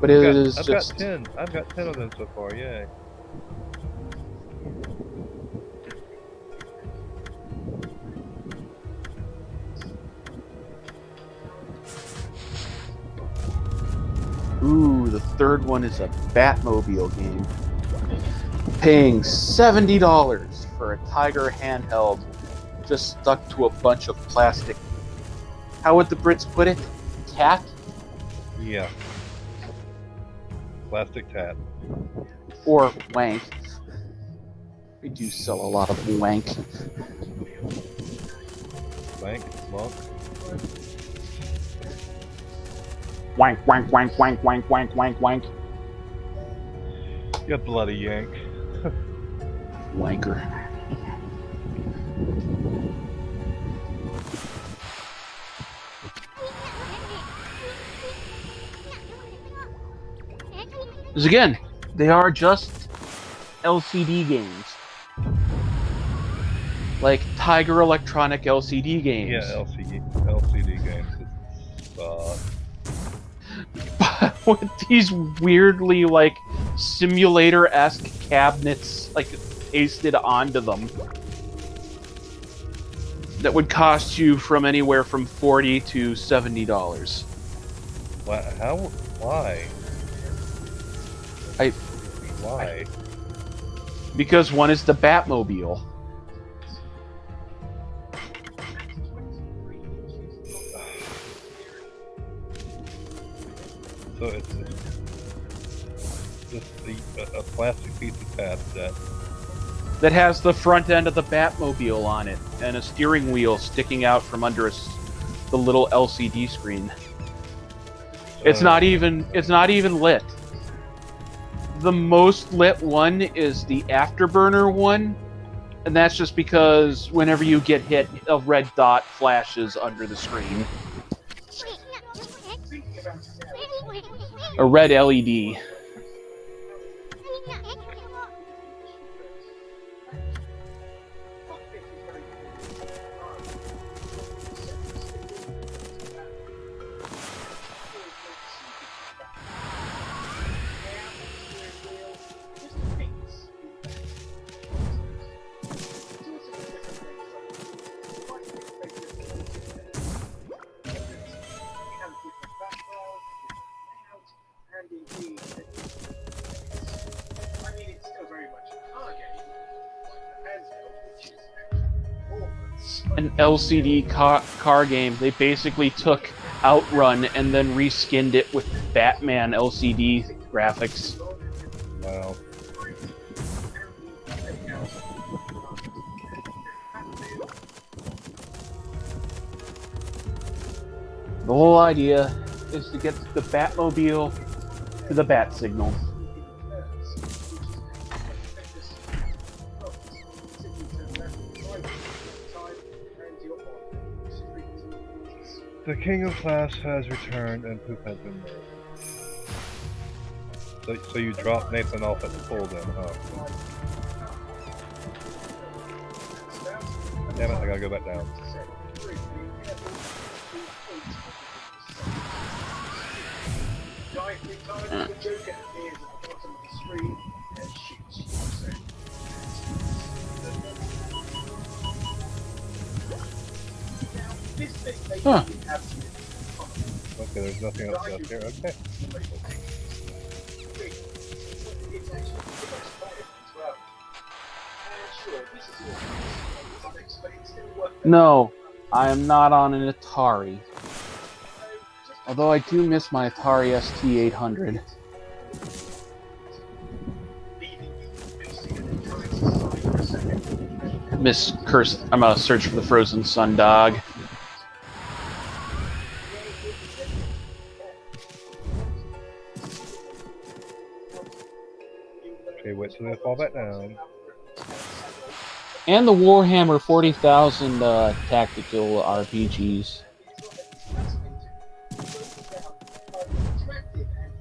But it is I've just... got 10. I've got 10 of them so far, yay. Ooh, the third one is a Batmobile game. Paying $70 for a Tiger handheld just stuck to a bunch of plastic. How would the Brits put it? Tat? Yeah. Plastic tat. Or wank. We do sell a lot of wank. Bank, monk. Wank, wank, wank, wank, wank, wank, wank, wank. You bloody yank. Wanker. Because again, they are just LCD games. Like Tiger Electronic LCD games. Yeah, LCD games. With these weirdly, like, simulator-esque cabinets, like, pasted onto them. That would cost you from anywhere from $40 to $70. How? Why? Why? Because one is the Batmobile. So it's just a plastic piece of plastic That has the front end of the Batmobile on it, and a steering wheel sticking out from under the little LCD screen. It's not even lit. The most lit one is the Afterburner one, and that's just because whenever you get hit, a red dot flashes under the screen. A red LED. An LCD car game. They basically took Outrun and then reskinned it with Batman LCD graphics. Wow. The whole idea is to get the Batmobile to the bat signal. The King of Class has returned and poop has been made. So you dropped Nathan off at the pool then, huh? Damn it, I gotta go back down. Huh. Okay, there's nothing else out here. Okay. No, I am not on an Atari. Although I do miss my Atari ST-800. Miss Cursed. I'm gonna search for the Frozen Sun dog. Okay, wait till they fall back down. And the Warhammer 40,000 tactical RPGs.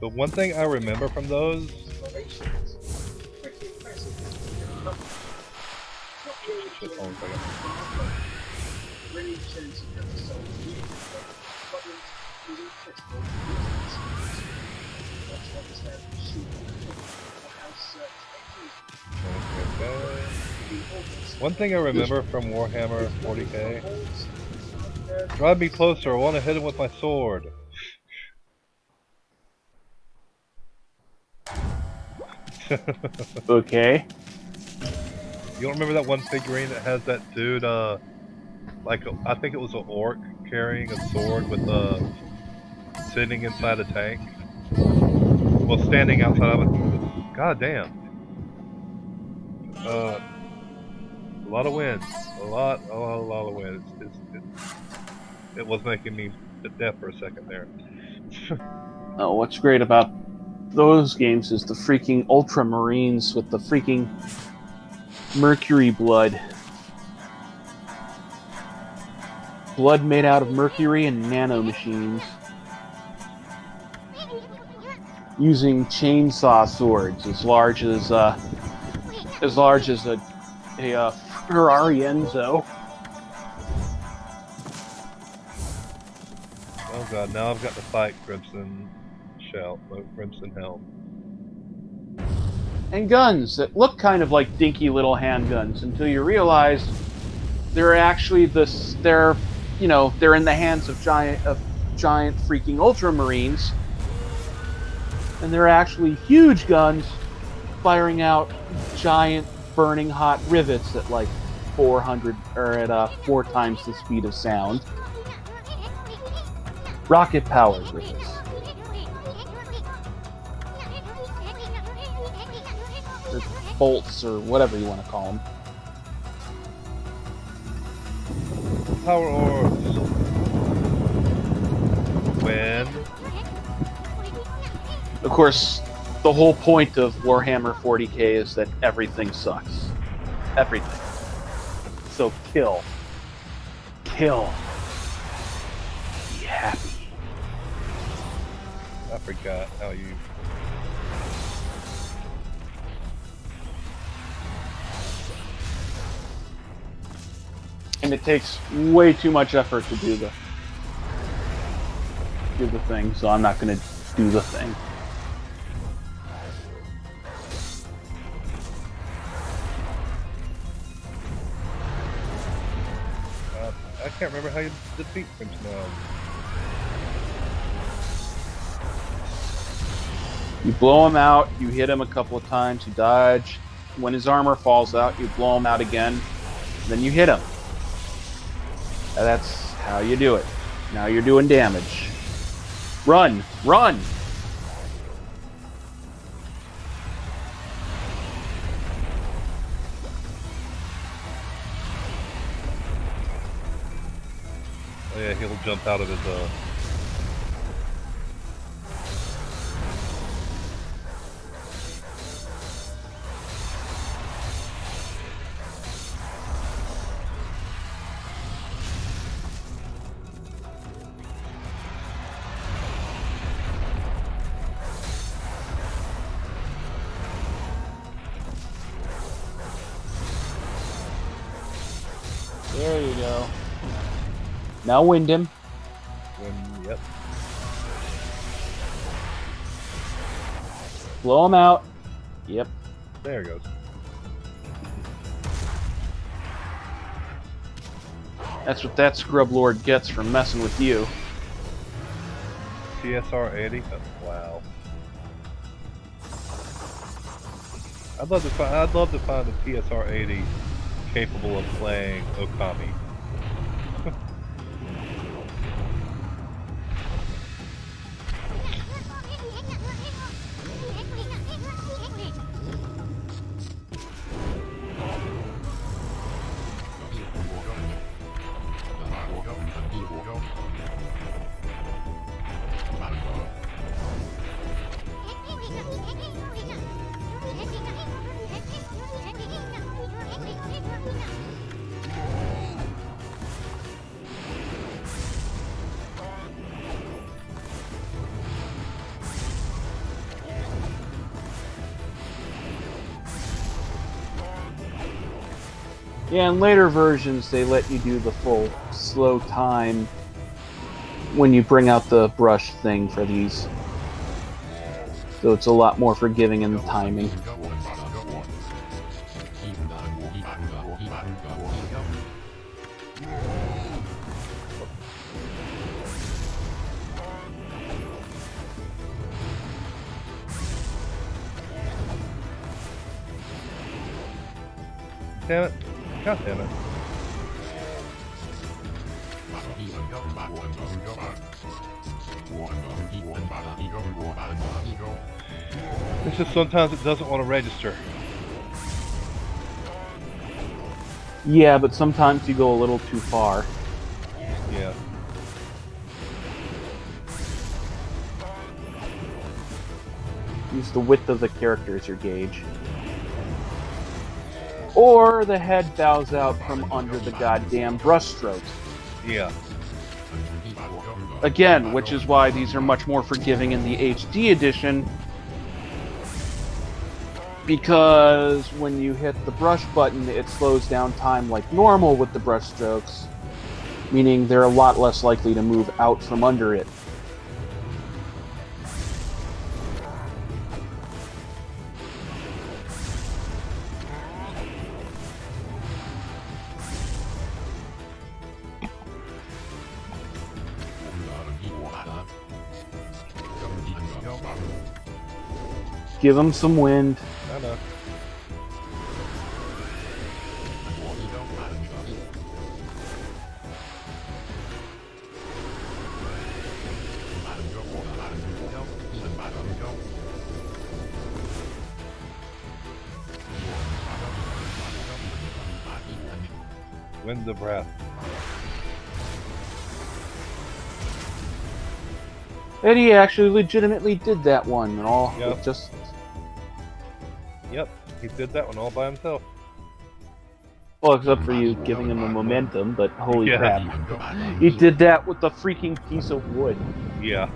The one thing I remember from those. Just hold on a second. Okay. One thing I remember from Warhammer 40k. Drive me closer, I want to hit him with my sword. Okay. You don't remember that one figurine that has that dude, I think it was an orc carrying a sword with sitting inside a tank? Well, standing outside of it. God damn. A lot of wind. A lot of wind. It was making me deaf for a second there. Oh, what's great about those games is the freaking Ultramarines with the freaking mercury blood. Blood made out of mercury and nanomachines. using chainsaw swords as large as a Ferrari Enzo. Oh god, now I've got to fight Crimson Crimson Helm. And guns that look kind of like dinky little handguns until you realize they're actually they're in the hands of giant freaking ultramarines, and they're actually huge guns firing out giant burning hot rivets at like 400 or at 4 times the speed of sound. Rocket powered rivets. Or bolts or whatever you want to call them. Power orbs. When? Of course, the whole point of Warhammer 40k is that everything sucks. Everything. So kill. Kill. Be happy. I forgot how you... And it takes way too much effort to do the thing, so I'm not going to do the thing. I can't remember how you defeat Crimson Helm. You blow him out, you hit him a couple of times, you dodge. When his armor falls out, you blow him out again, then you hit him. And that's how you do it. Now you're doing damage. Run! Run! Oh yeah, he'll jump out of his There you go. Now wind him. Yep. Blow him out. Yep. There it goes. That's what that scrub lord gets for messing with you. TSR 80? Oh, wow. I'd love to find a TSR 80 capable of playing Okami. Yeah, in later versions, they let you do the full slow time when you bring out the brush thing for these. So it's a lot more forgiving in the timing. Damn it. God damn it. It's just sometimes it doesn't want to register. Yeah, but sometimes you go a little too far. Yeah. Use the width of the character as your gauge. Or the head bows out from under the goddamn brushstrokes. Yeah. Again, which is why these are much more forgiving in the HD edition, because when you hit the brush button, it slows down time like normal with the brush strokes, meaning they're a lot less likely to move out from under it. Give them some wind. I know. Wind of breath. And he actually legitimately did that one, and all Yep. it just. Yep, he did that one all by himself. Well, except for you giving him the momentum, but holy Yeah. crap. He did that with a freaking piece of wood. Yeah.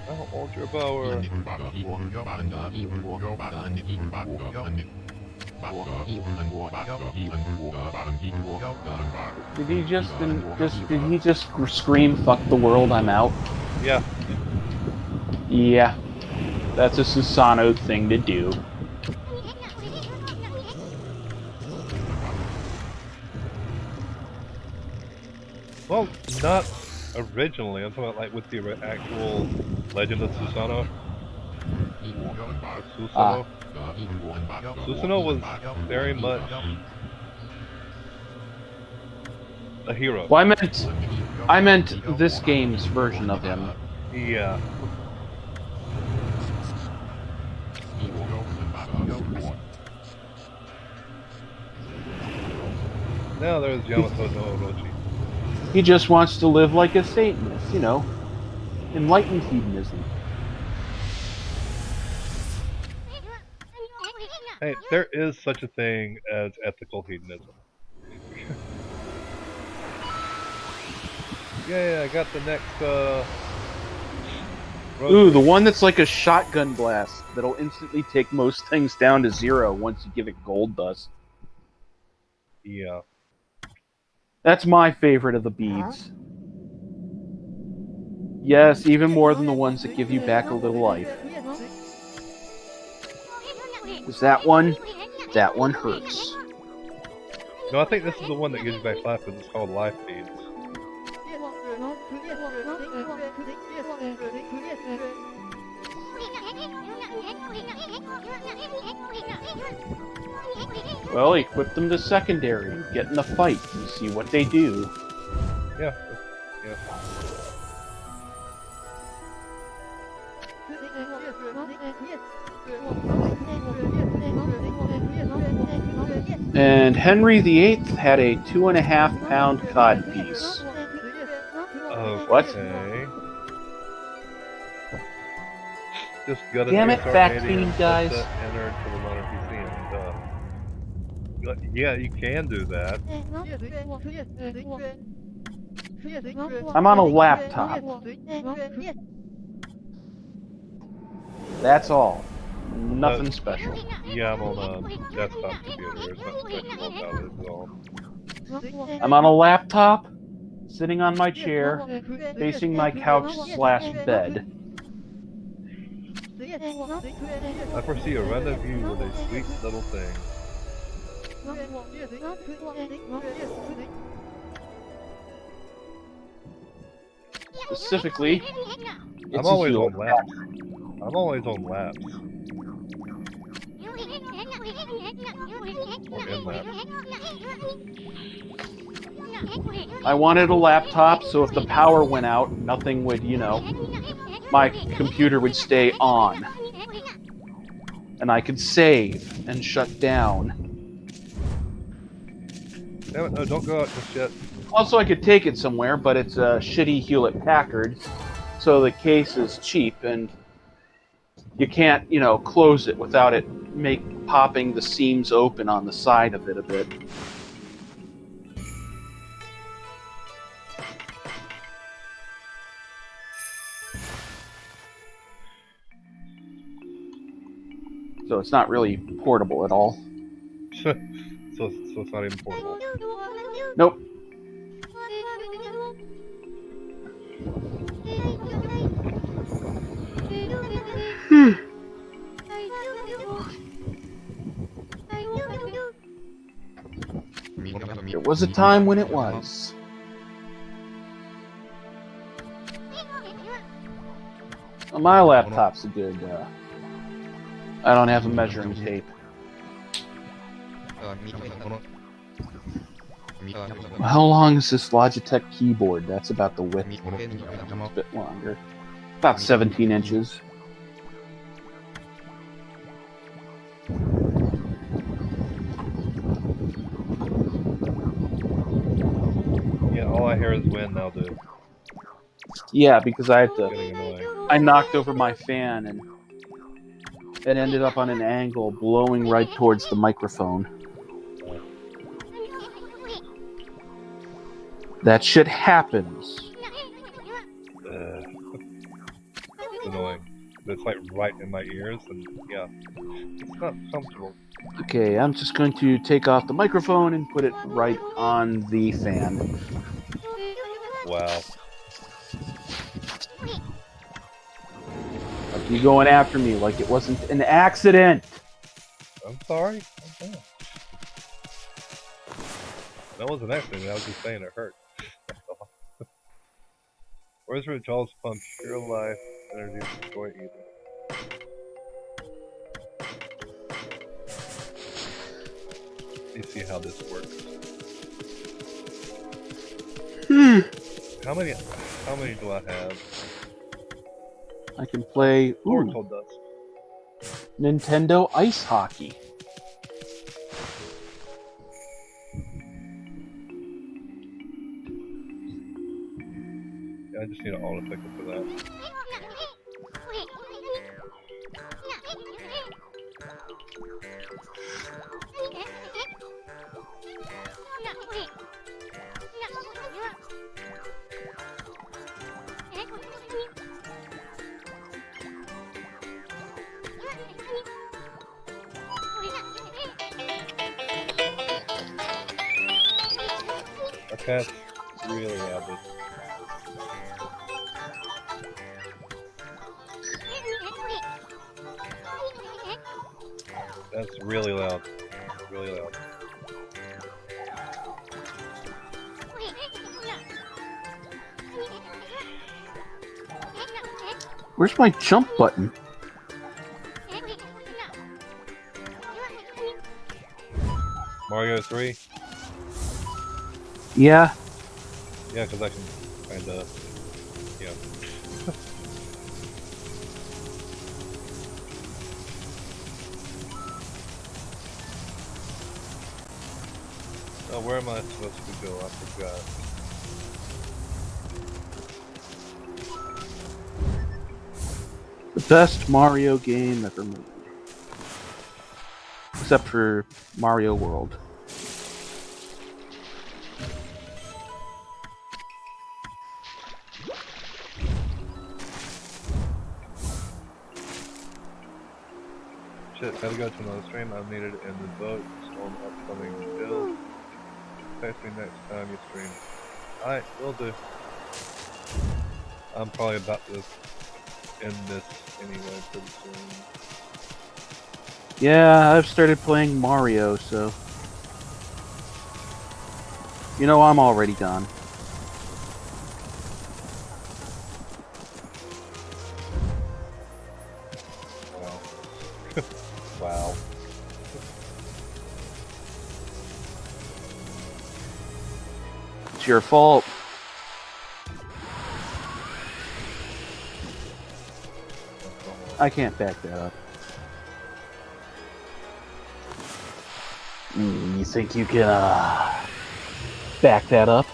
Oh, hold your power. Did he just scream "fuck the world, I'm out"? Yeah. Yeah, that's a Susano thing to do. Well, not originally. I'm talking about like with the actual Legend of Susano. Susanoo. Susanoo was very much a hero. Well, I meant this game's version of him. Yeah. Now there's Yamato no Orochi. He just wants to live like a Satanist, you know, enlightened hedonism. Hey, there is such a thing as ethical hedonism. Yeah, I got the next, Ooh, the one that's like a shotgun blast that'll instantly take most things down to 0 once you give it gold dust. Yeah. That's my favorite of the beads. Yes, even more than the ones that give you back a little life. Is that one hurts. No, I think this is the one that gives you back life because it's called life beads. Well, equip them to secondary, get in the fight, and see what they do. Yeah. Yeah. And Henry VIII had a 2.5 pound cod piece. Okay. What? Just got Damn it, fact fiend guys. Enter into the monarchy and yeah, you can do that. I'm on a laptop. That's all. Nothing special. Yeah, I'm on a desktop computer. There's nothing special about it at all. I'm on a laptop, sitting on my chair, facing my couch/bed. I foresee a rendezvous with a sweet little thing. Specifically, it's I'm always a on heel. laps. I'm always on laps. Or in laps. I wanted a laptop, so if the power went out, nothing would, you know, my computer would stay on. And I could save and shut down. Damn it, no, don't go out just yet. Also, I could take it somewhere, but it's a shitty Hewlett Packard, so the case is cheap, and you can't, close it without it popping the seams open on the side of it a bit. So it's not really portable at all. so it's not even portable. Nope. There was a time when it was. Well, my laptop's a good. I don't have a measuring tape. How long is this Logitech keyboard? That's about the width. It's a bit longer. About 17 inches. Yeah, all I hear is wind now, dude. Yeah, because I had to. Getting annoying. I knocked over my fan and it ended up on an angle, blowing right towards the microphone. That shit happens. It's annoying. It's like right in my ears, and yeah, it's not comfortable. Okay, I'm just going to take off the microphone and put it right on the fan. Wow. Like you going after me like it wasn't an accident. I'm sorry. Okay. That was an accident. I was just saying it hurt. Where's your Jaws punch? Pure life, energy, destroy evil. Let me see how this works. How many do I have? I can play Oracle Dust. Nintendo Ice Hockey. Yeah, I just need an auto effect for that. My cat's really rabid. That's really loud. Really loud. Where's my jump button? Mario 3? Yeah. Yeah, because I can kinda, yeah. Oh, where am I supposed to go? I forgot. The best Mario game ever made. Except for Mario World. Shit, gotta go to another stream. I'm needed in the boat. Storm upcoming build. Text me next time you stream. Alright, will do. I'm probably about to end this anyway pretty soon. Yeah, I've started playing Mario, so... You know I'm already gone. Wow. Wow. It's your fault. I can't back that up. You think you can, back that up.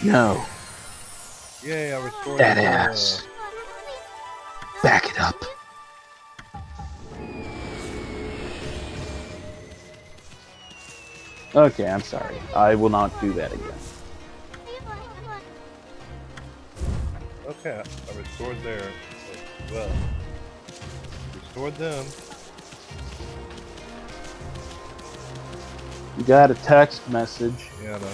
No. Yay, I restored That the, ass. Back it up. Okay, I'm sorry. I will not do that again. Okay, I restored theirs as well. Restored them. You got a text message. Yeah, no.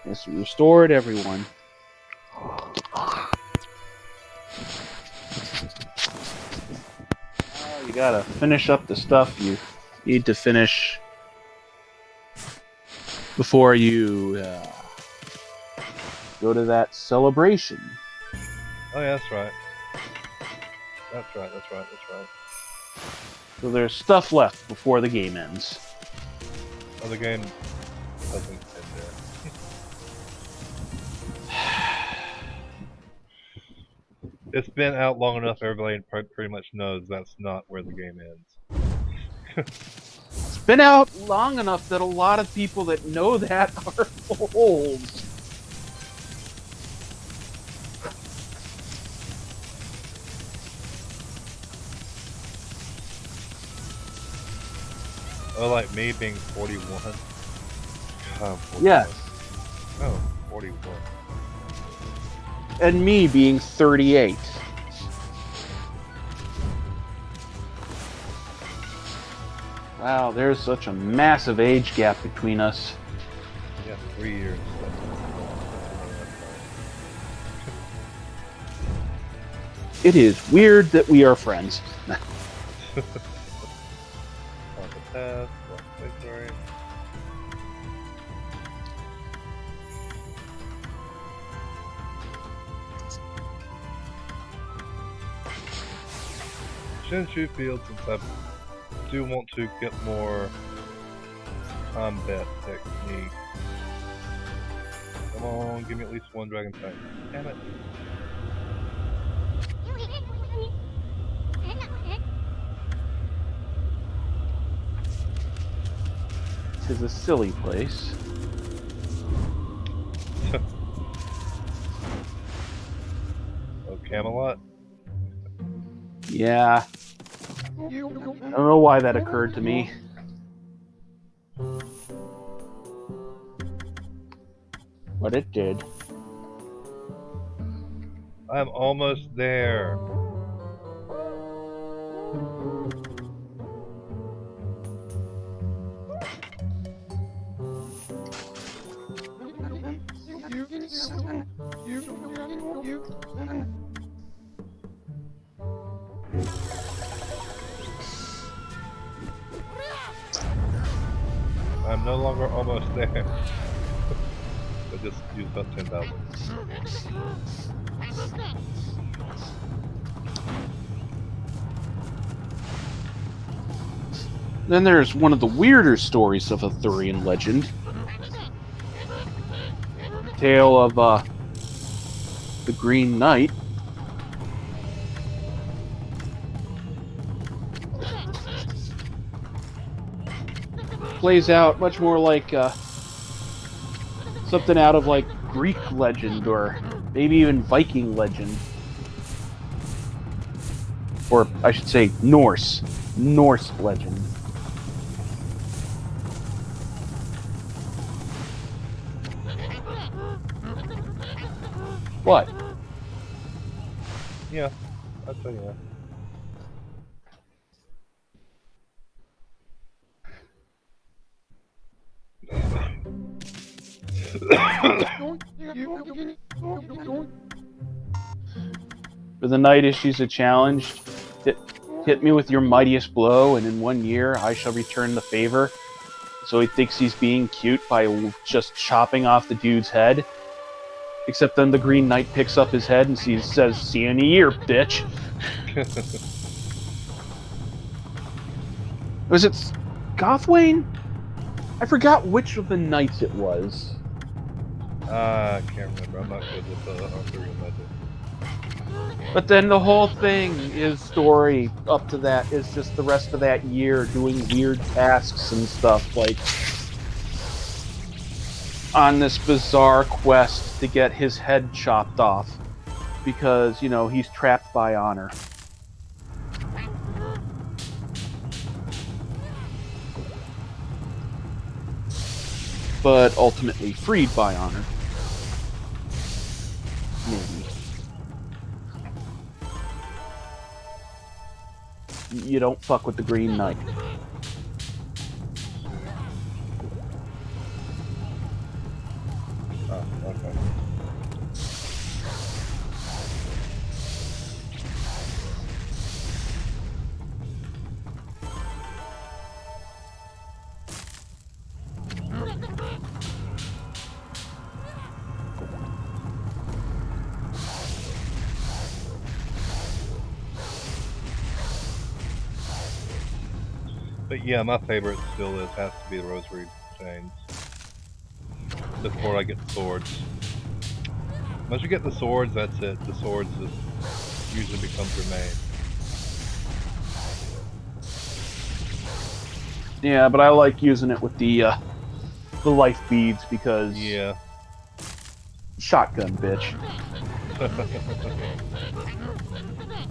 Yes, we restored everyone. You gotta finish up the stuff you need to finish before you go to that celebration. Oh yeah, that's right. That's right, that's right, that's right. So there's stuff left before the game ends. Oh, the game doesn't end there. It's been out long enough, everybody pretty much knows that's not where the game ends. It's been out long enough that a lot of people that know that are fools. Oh, like me being 41? God, 41. Yes. Oh, 41. And me being 38. Wow, there's such a massive age gap between us. Yeah, 3 years. It is weird that we are friends. On the path, victory. Shinshu Field, since I do want to get more combat technique. Come on, give me at least one dragon type. Damn it. Tis a silly place. Oh, Camelot? Yeah. I don't know why that occurred to me. But it did. I'm almost there. I'm no longer almost there. I just used up 10,000. Then there's one of the weirder stories of Arthurian legend. Tale of the Green Knight. Plays out much more like something out of like Greek legend or maybe even Viking legend. Or I should say Norse legend. What? Yeah, I'll tell you that. For the knight issues a challenge. Hit me with your mightiest blow, and in 1 year I shall return the favor. So he thinks he's being cute by just chopping off the dude's head. Except then the Green Knight picks up his head and says, "See you in a year, bitch." Was it Gothwain? I forgot which of the knights it was. I can't remember. I'm not good with Arthurian legend. But then the whole thing is story up to that is just the rest of that year doing weird tasks and stuff, like on this bizarre quest to get his head chopped off because, you know, he's trapped by honor. But ultimately freed by honor. Maybe. You don't fuck with the Green Knight. Oh, okay. But yeah, my favorite still has to be the Rosary Chains. Before I get the swords. Once you get the swords, that's it. The swords usually becomes your main. Yeah, but I like using it with the life beads because Yeah. shotgun, bitch.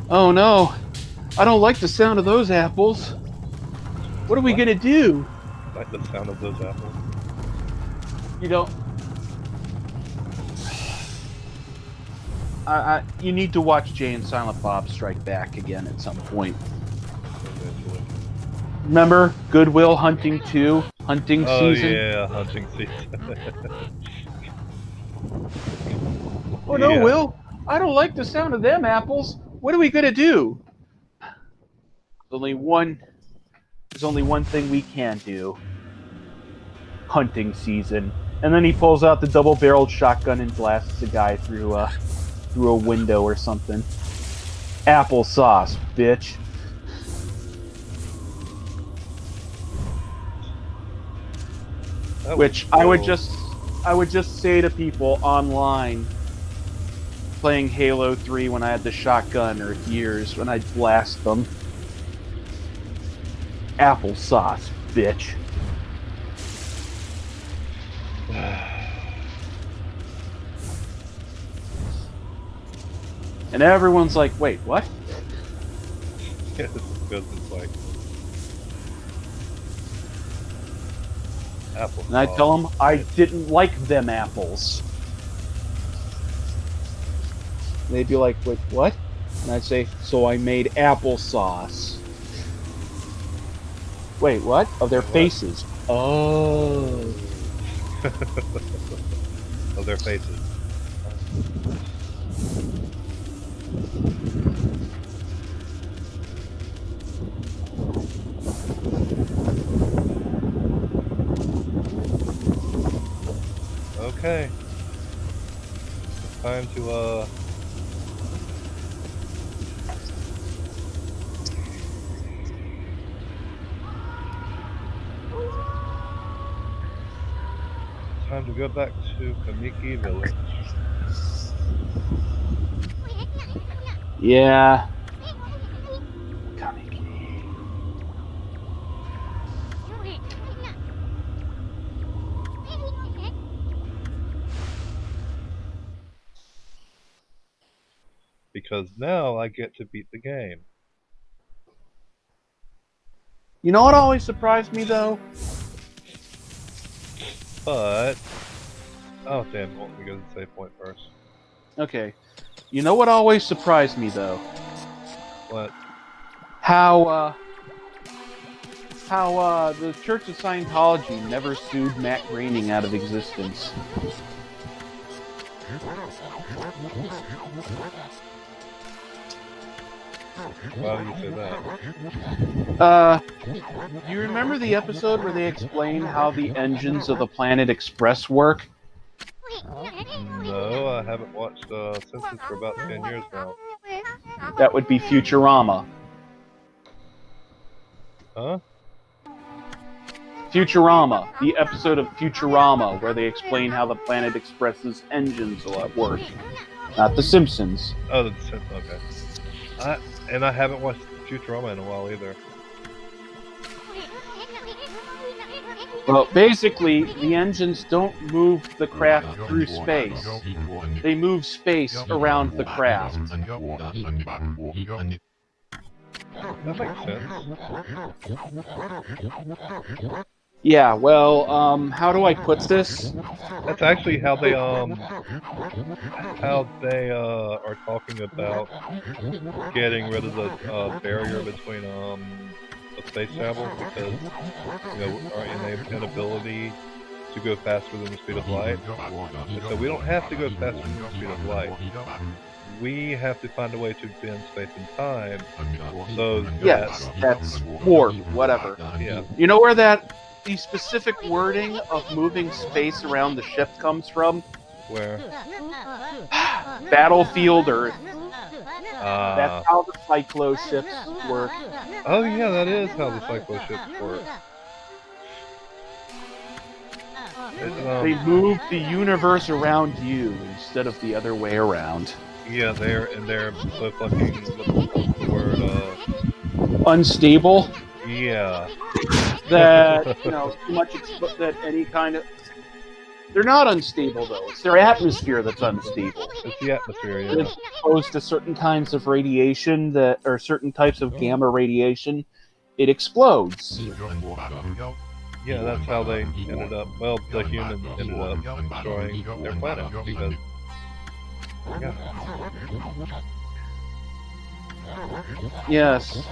Oh no, I don't like the sound of those apples. What are we gonna do? Like the sound of those apples. You don't. You need to watch Jay and Silent Bob Strike Back again at some point. Eventually. Remember Goodwill Hunting 2, hunting Oh season? yeah, hunting season. Oh no, Yeah. Will, I don't like the sound of them apples. What are we gonna do? There's only one thing we can do. Hunting season. And then he pulls out the double-barreled shotgun and blasts a guy through a window or something. Applesauce, bitch. That Which was I would just say to people online playing Halo 3 when I had the shotgun, or years when I'd blast them. Applesauce, bitch. And everyone's like, wait, what? Yeah, because it's like apple. And I tell them I didn't like them apples. And they'd be like, wait, what? And I'd say, so I made applesauce. Wait, what? Of their faces. Oh. Of their faces. Okay. It's time to go back to Kamiki Village. Yeah. Because now I get to beat the game. You know what always surprised me, though? But oh damn, well, we go to the save point first. Okay. You know what always surprised me, though? What? How the Church of Scientology never sued Matt Groening out of existence. Why do you say that? Do you remember the episode where they explain how the engines of the Planet Express work? No, I haven't watched Simpsons for about 10 years now. That would be Futurama. Huh? Futurama, the episode of Futurama where they explain how the Planet Express's engines will work. not The Simpsons. Oh, okay. I haven't watched Futurama in a while either. Well, basically, the engines don't move the craft through space. They move space around the craft. That makes sense. Yeah, well, how do I put this? That's actually how they are talking about getting rid of the barrier between the space travel, because our inability to go faster than the speed of light. And so we don't have to go faster than the speed of light. We have to find a way to bend space and time. So Yes, that's warp, whatever. Yeah. You know where the specific wording of moving space around the ship comes from? Where? Battlefield Earth. That's how the cyclo ships work. Oh yeah, that is how the cyclo ships work. They move the universe around you instead of the other way around. Yeah, they're so fucking, what's the word, Unstable. yeah. That, too much that any kind of... They're not unstable, though. It's their atmosphere that's unstable. It's the atmosphere, yeah. It's exposed to certain kinds of radiation or certain types of gamma radiation. It explodes. Yeah, that's how they ended up, well, the humans ended up destroying their planet, because, yeah. Yes.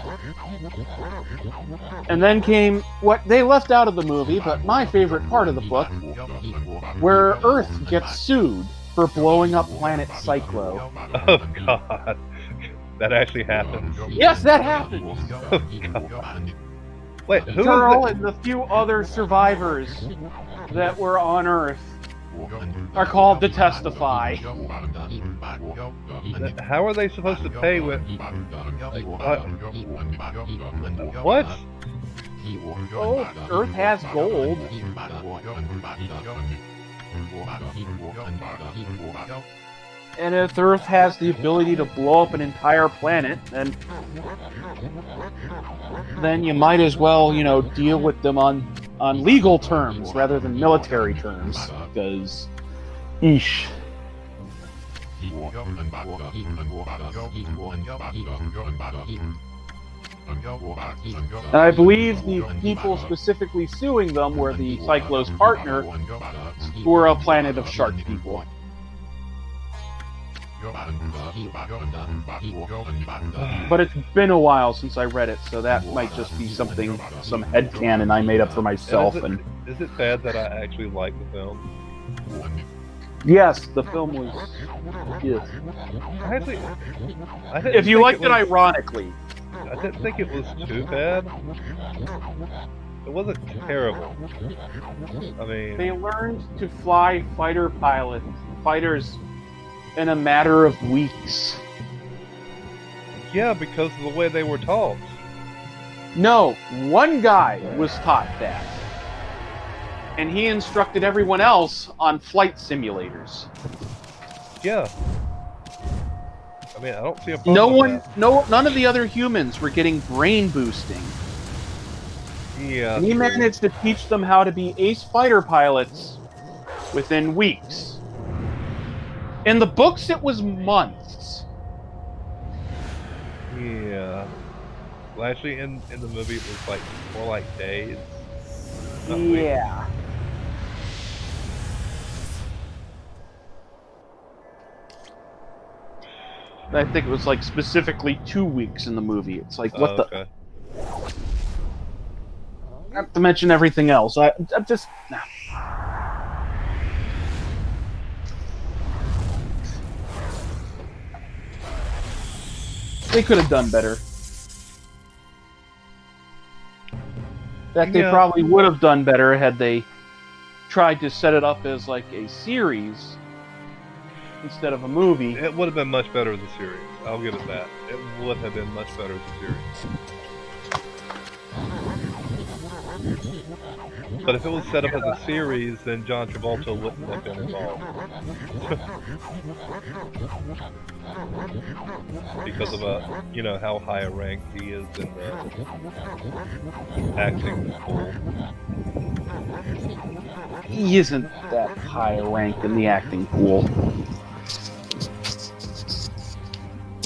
And then came what they left out of the movie, but my favorite part of the book, where Earth gets sued for blowing up planet Cyclo. Oh god. That actually happens. Yes, that happens! Oh god. Wait, who Girl is and the few other survivors that were on Earth are called to testify. How are they supposed to pay with... What? Oh, Earth has gold. And if Earth has the ability to blow up an entire planet, then you might as well, deal with them on legal terms rather than military terms. Because, eesh. And I believe the people specifically suing them were the Cyclo's partner, who were a planet of shark people. But it's been a while since I read it, so that might just be some headcanon I made up for myself. Is it bad that I actually like the film? Yes, the film was. Yes. If you liked it ironically. I didn't think it was too bad. It wasn't terrible. I mean, they learned to fly fighters in a matter of weeks. Yeah, because of the way they were taught. No, one guy was taught that. And he instructed everyone else on flight simulators. Yeah. I mean, I don't see a problem with that. None of the other humans were getting brain boosting. Yeah. And he managed to teach them how to be ace fighter pilots within weeks. In the books, it was months. Yeah. Well, actually, in the movie, it was more like days. Yeah. I think it was specifically 2 weeks in the movie. It's like, what the... Okay. Not to mention everything else. I'm just... They could have done better. That they probably would have done better had they tried to set it up as a series instead of a movie. It would have been much better as a series. I'll give it that. It would have been much better as a series. But if it was set up as a series, then John Travolta wouldn't have been involved. Because of how high a rank he is in the acting pool. He isn't that high a rank in the acting pool.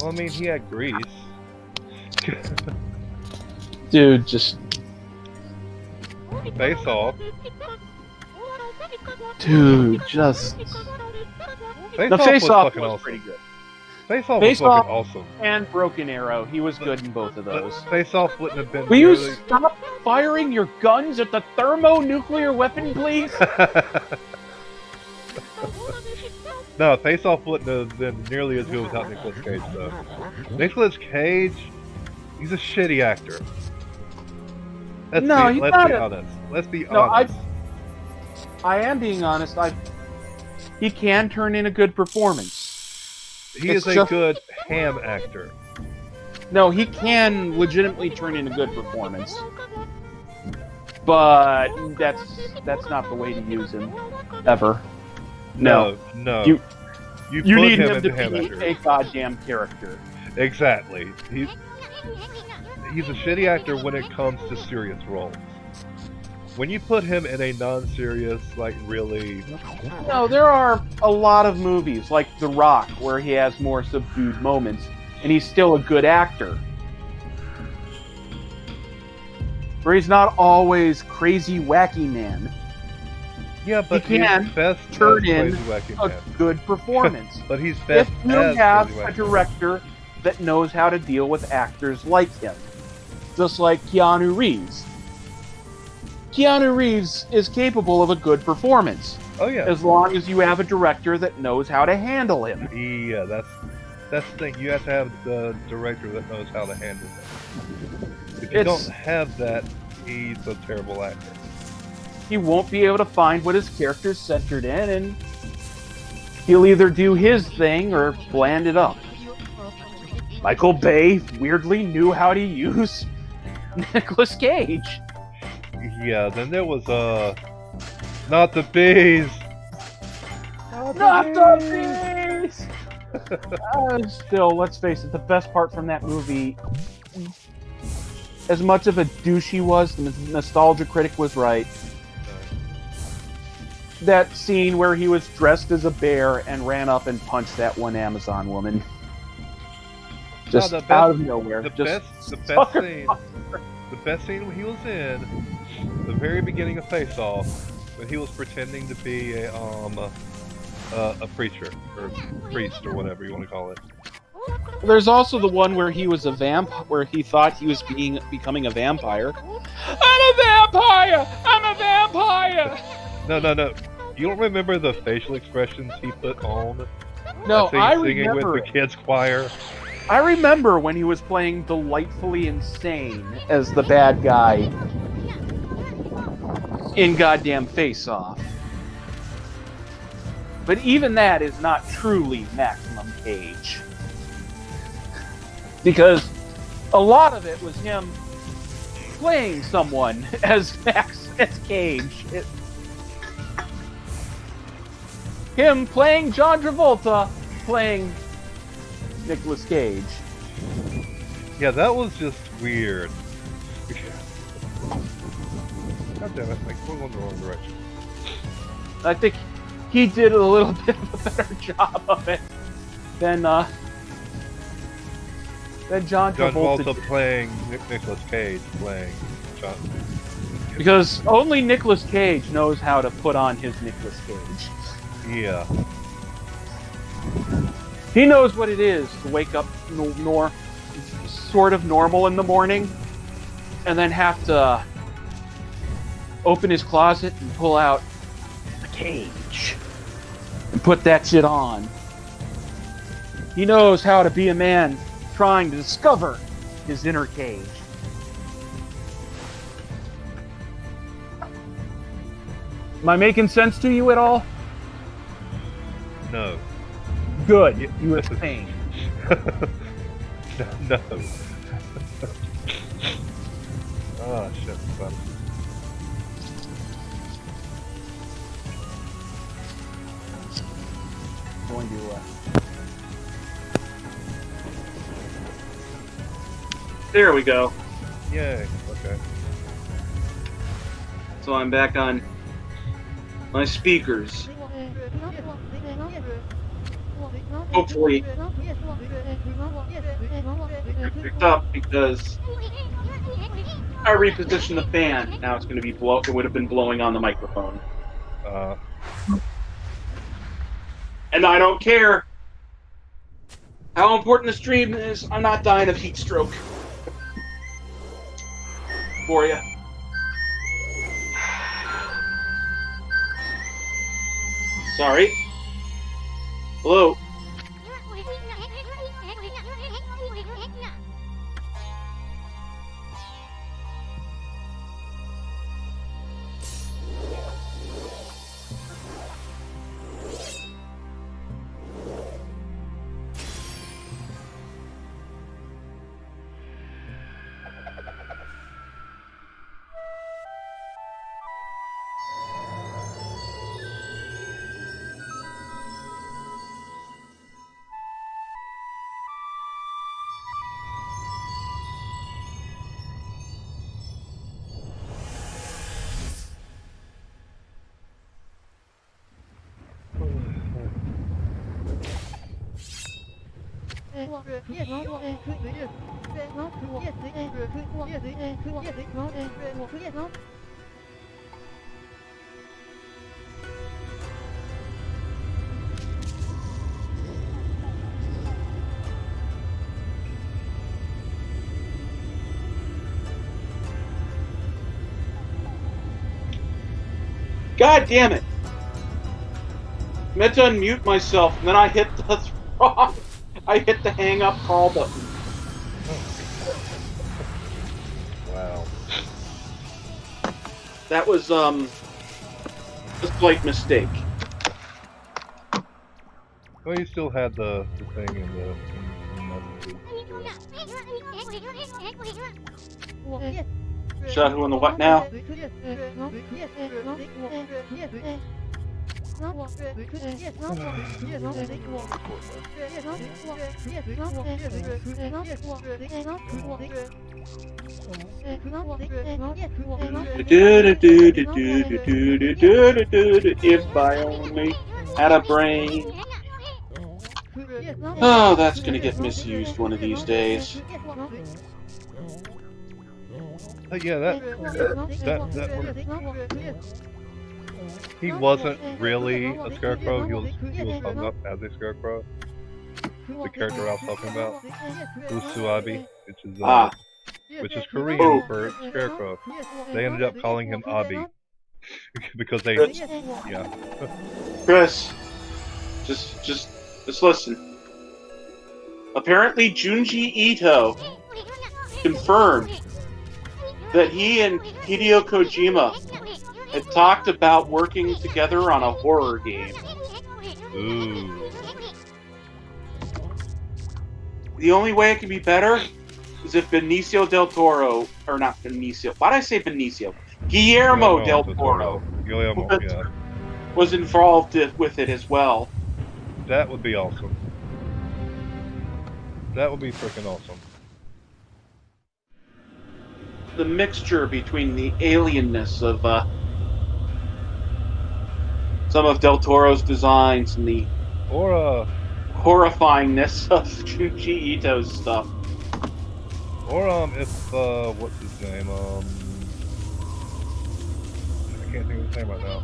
Well, I mean, he had Grease. Dude, just... Face Off. Dude, just... Face The Off Face was Off fucking was awesome. pretty good. Face Off Face was Off fucking awesome. and Broken Arrow, he was good in both of those. But Face Off wouldn't have been Will you really... stop firing your guns at the thermonuclear weapon, please? No, Face Off wouldn't have been nearly as good without Nicolas Cage, though. Nicolas Cage, he's a shitty actor. Let's be honest. Let's be honest. I am being honest. He can turn in a good performance. He is a good ham actor. No, he can legitimately turn in a good performance. But that's not the way to use him. Ever. No. You You put need him him to into ham be actor. a goddamn character. Exactly. He's a shitty actor when it comes to serious roles. When you put him in a non-serious, like really... No, there are a lot of movies, like The Rock, where he has more subdued moments, and he's still a good actor. Where he's not always crazy wacky man. Yeah, but He can he's best turn as in Crazy Wacky A Man. good performance. But he's best If you as have Crazy a Wacky Man. director that knows how to deal with actors like him. Just like Keanu Reeves. Keanu Reeves is capable of a good performance. Oh yeah. As long as you have a director that knows how to handle him. Yeah, that's the thing. You have to have the director that knows how to handle it. If you don't have that, he's a terrible actor. He won't be able to find what his character's centered in, and he'll either do his thing or bland it up. Michael Bay weirdly knew how to use Nicolas Cage. Yeah, then there was Not the Bees! Not the bees! Still, let's face it, the best part from that movie, as much of a douche he was, the nostalgia critic was right. That scene where he was dressed as a bear and ran up and punched that one Amazon woman. Just out of nowhere. The Just best scene he was in, the very beginning of Face Off, when he was pretending to be a preacher or priest or whatever you want to call it. There's also the one where he was a where he thought he was becoming a vampire. I'm a vampire! I'm a vampire! No. You don't remember the facial expressions he put on? No, I singing remember with the kids' choir. I remember when he was playing Delightfully Insane as the bad guy in goddamn Face Off. But even that is not truly maximum Cage. Because a lot of it was him playing someone as Cage. Him playing John Travolta, playing Nicolas Cage. Yeah, that was just weird. God damn it, we're going the wrong direction. I think he did a little bit of a better job of it than John Travolta did. Playing Nicolas Cage playing John. Because only Nicolas Cage knows how to put on his Nicolas Cage. Yeah. He knows what it is to wake up sort of normal in the morning and then have to open his closet and pull out the cage and put that shit on. He knows how to be a man trying to discover his inner cage. Am I making sense to you at all? No. Good. You were saying. No. Oh shit, son. There we go. Yay. Okay. So I'm back on my speakers. Hopefully, it picked up because I repositioned the fan. Now it's going to be it would have been blowing on the microphone, and I don't care how important the stream is. I'm not dying of heat stroke for you. Sorry. Hello. God damn it! I meant to unmute myself, and then I hit the wrong. I hit the hang up call button. Wow. That was a slight mistake. Well, you still had the thing in the messages. Shot who in the what now? If I only had a brain. Oh, that's gonna get misused one of these days. Yeah, that he wasn't really a scarecrow. He was hung up as a scarecrow. The character I was talking about, Usuabi, which is Korean for scarecrow. They ended up calling him Abi because they, yeah. Chris, just listen. Apparently, Junji Ito confirmed that he and Hideo Kojima had talked about working together on a horror game. Ooh. The only way it can be better is if Benicio del Toro, or not Benicio, why did I say Benicio? Guillermo del Toro was involved with it as well. That would be awesome. That would be freaking awesome. The mixture between the alienness of some of Del Toro's designs and the horrifyingness of Junji Ito's stuff. Or if what's his name? I can't think of his name right now.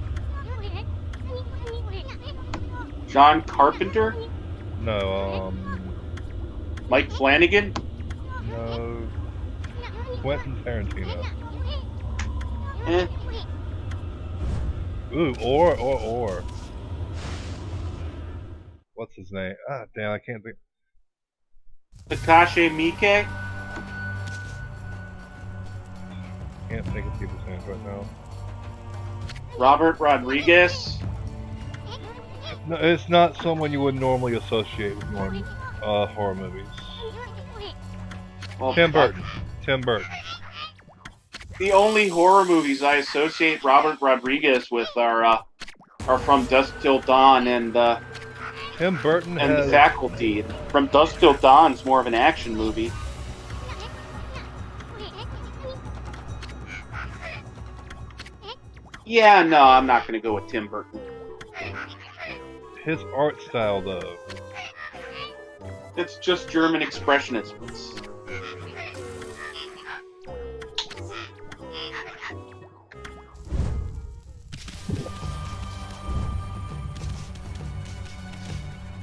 John Carpenter? No, Mike Flanagan? No. Quentin Tarantino. Eh. Ooh, or. What's his name? Ah, damn, I can't think. Takashi Miike? Can't think of people's names right now. Robert Rodriguez? No, it's not someone you would normally associate with horror movies. Well, Tim Burton. Tim Burton. The only horror movies I associate Robert Rodriguez with are From Dusk Till Dawn and Tim Burton The Faculty. From Dusk Till Dawn's more of an action movie. Yeah, no, I'm not gonna go with Tim Burton. His art style, though. It's just German expressionism.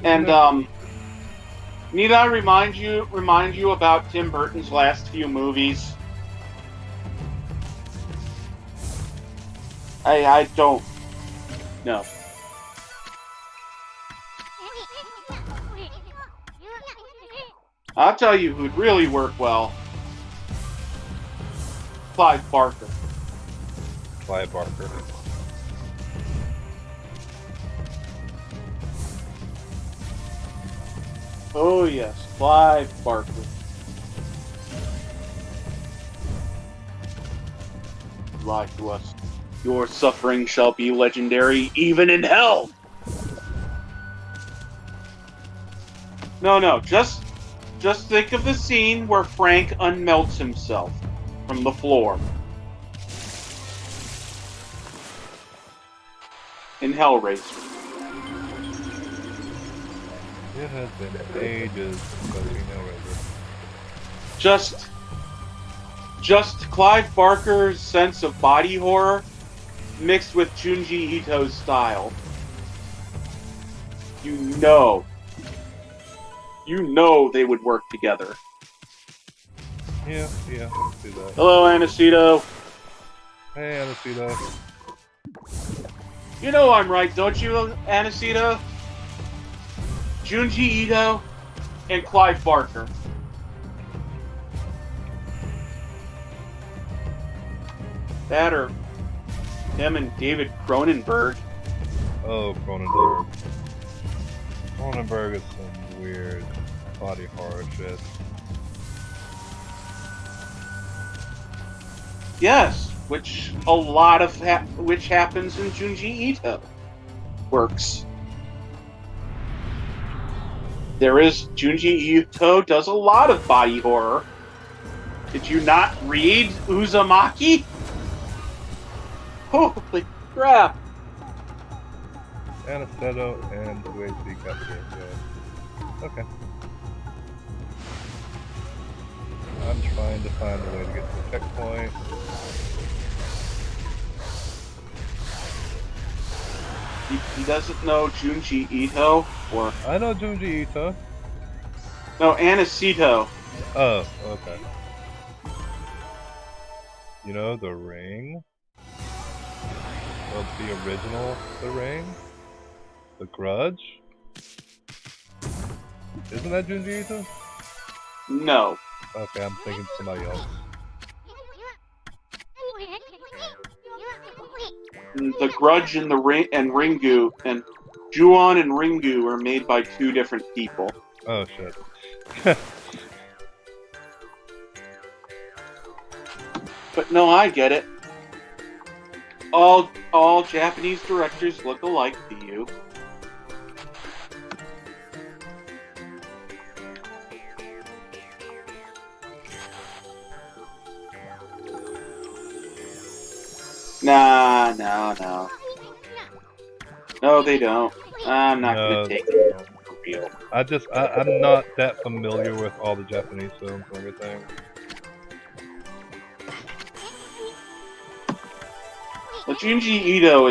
And need I remind you about Tim Burton's last few movies? I don't know. I'll tell you who'd really work well. Clive Barker. Clive Barker. Oh yes, Clive Barker. Lie to us. Your suffering shall be legendary even in hell. No, just think of the scene where Frank unmelts himself from the floor. In Hellraiser. It has been ages since I've seen Hellraiser. Just Clive Barker's sense of body horror mixed with Junji Ito's style. You know they would work together. Yeah, let's do that. Hello, Anacito. Hey, Anacito. You know I'm right, don't you, Anacito? Junji Ito and Clive Barker. That or him and David Cronenberg. Oh, Cronenberg. Cronenberg is some weird body horror shit. Yes, which happens in Junji Ito works. Junji Ito does a lot of body horror. Did you not read Uzumaki? Holy crap! Anastato and UAC got the game, yeah. Okay. I'm trying to find a way to get to the checkpoint. He doesn't know Junji Ito, or... I know Junji Ito. No, Anacito. Oh, okay. You know The Ring? Well, the original The Ring? The Grudge? Isn't that Junji Ito? No. Okay, I'm thinking somebody else. The Grudge and Ringu and Ju-on and Ringu are made by two different people. Oh shit. But no, I get it. All Japanese directors look alike to you. Nah. No, they don't. I'm not gonna take it for real. I'm not that familiar with all the Japanese films and everything. Well, Junji Ito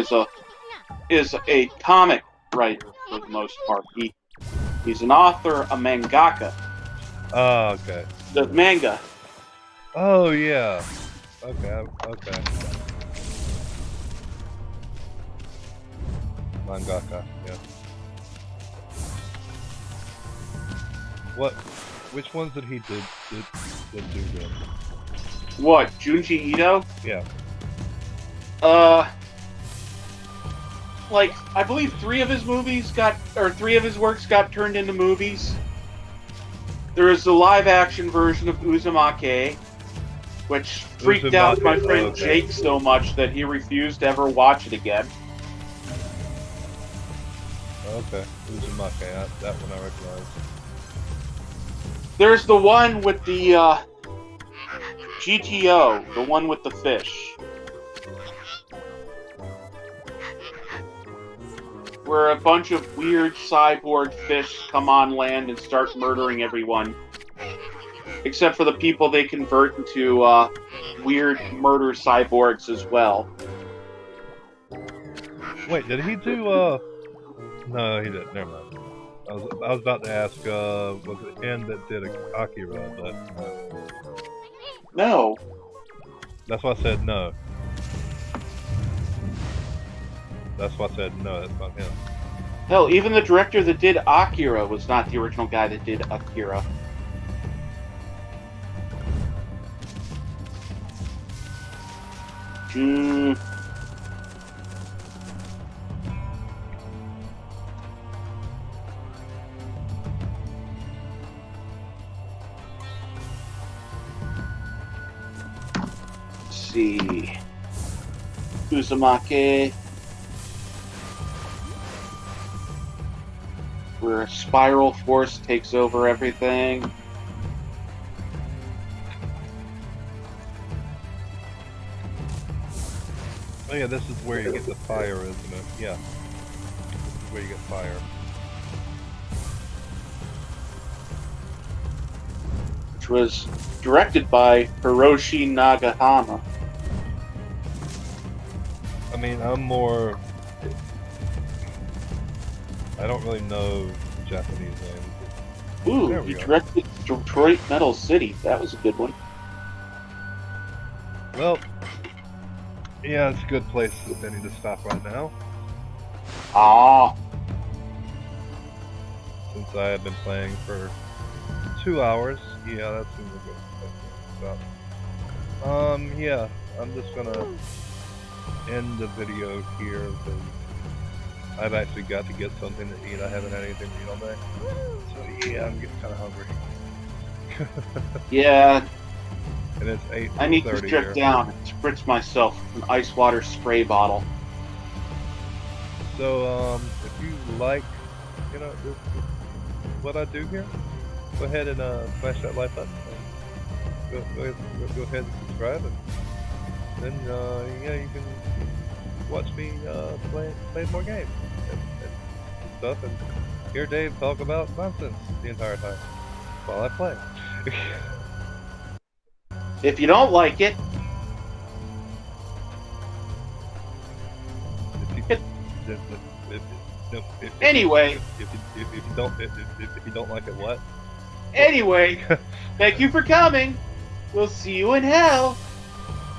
is a comic writer for the most part. He's an author, a mangaka. Oh, okay. The manga. Oh, yeah. Okay. Mangaka, yeah. Which ones did he do then? What, Junji Ito? Yeah. Like, I believe three of his works got turned into movies. There is the live-action version of Uzumaki, which freaked out my friend Jake so much that he refused to ever watch it again. Okay, Uzumaki, that one I recognize. There's the one with the, GTO, the one with the fish. where a bunch of weird cyborg fish come on land and start murdering everyone. Except for the people they convert into weird murder cyborgs as well. Wait, did he do, No, he didn't. Never mind. I was about to ask, was it him that did Akira, but no. No. That's why I said no. That's why I said no, that's not him. Hell, even the director that did Akira was not the original guy that did Akira. Let's see. Uzumaki. Where Spiral Force takes over everything. Oh yeah, this is where you get the fire, isn't it? Yeah. This is where you get fire. Which was directed by Hiroshi Nagahama. I mean, I'm more... I don't really know Japanese names. Ooh, There we he go. directed Detroit Metal City. That was a good one. Well, yeah, it's a good place I need to stop right now. Ah, Since I have been playing for 2 hours. Yeah, that seems like a good place to stop. Yeah, I'm just gonna end the video here because I've actually got to get something to eat. I haven't had anything to eat all day. So yeah, I'm getting kind of hungry. yeah. And it's 8:30 I need to strip here. down and spritz myself an ice water spray bottle. So if you like, what I do here, go ahead and smash that like button. Go ahead and subscribe, and then yeah, you can watch me play more games and stuff, and hear Dave talk about nonsense the entire time while I play. If you don't like it, anyway. If you don't like it, what? Anyway, thank you for coming. We'll see you in hell.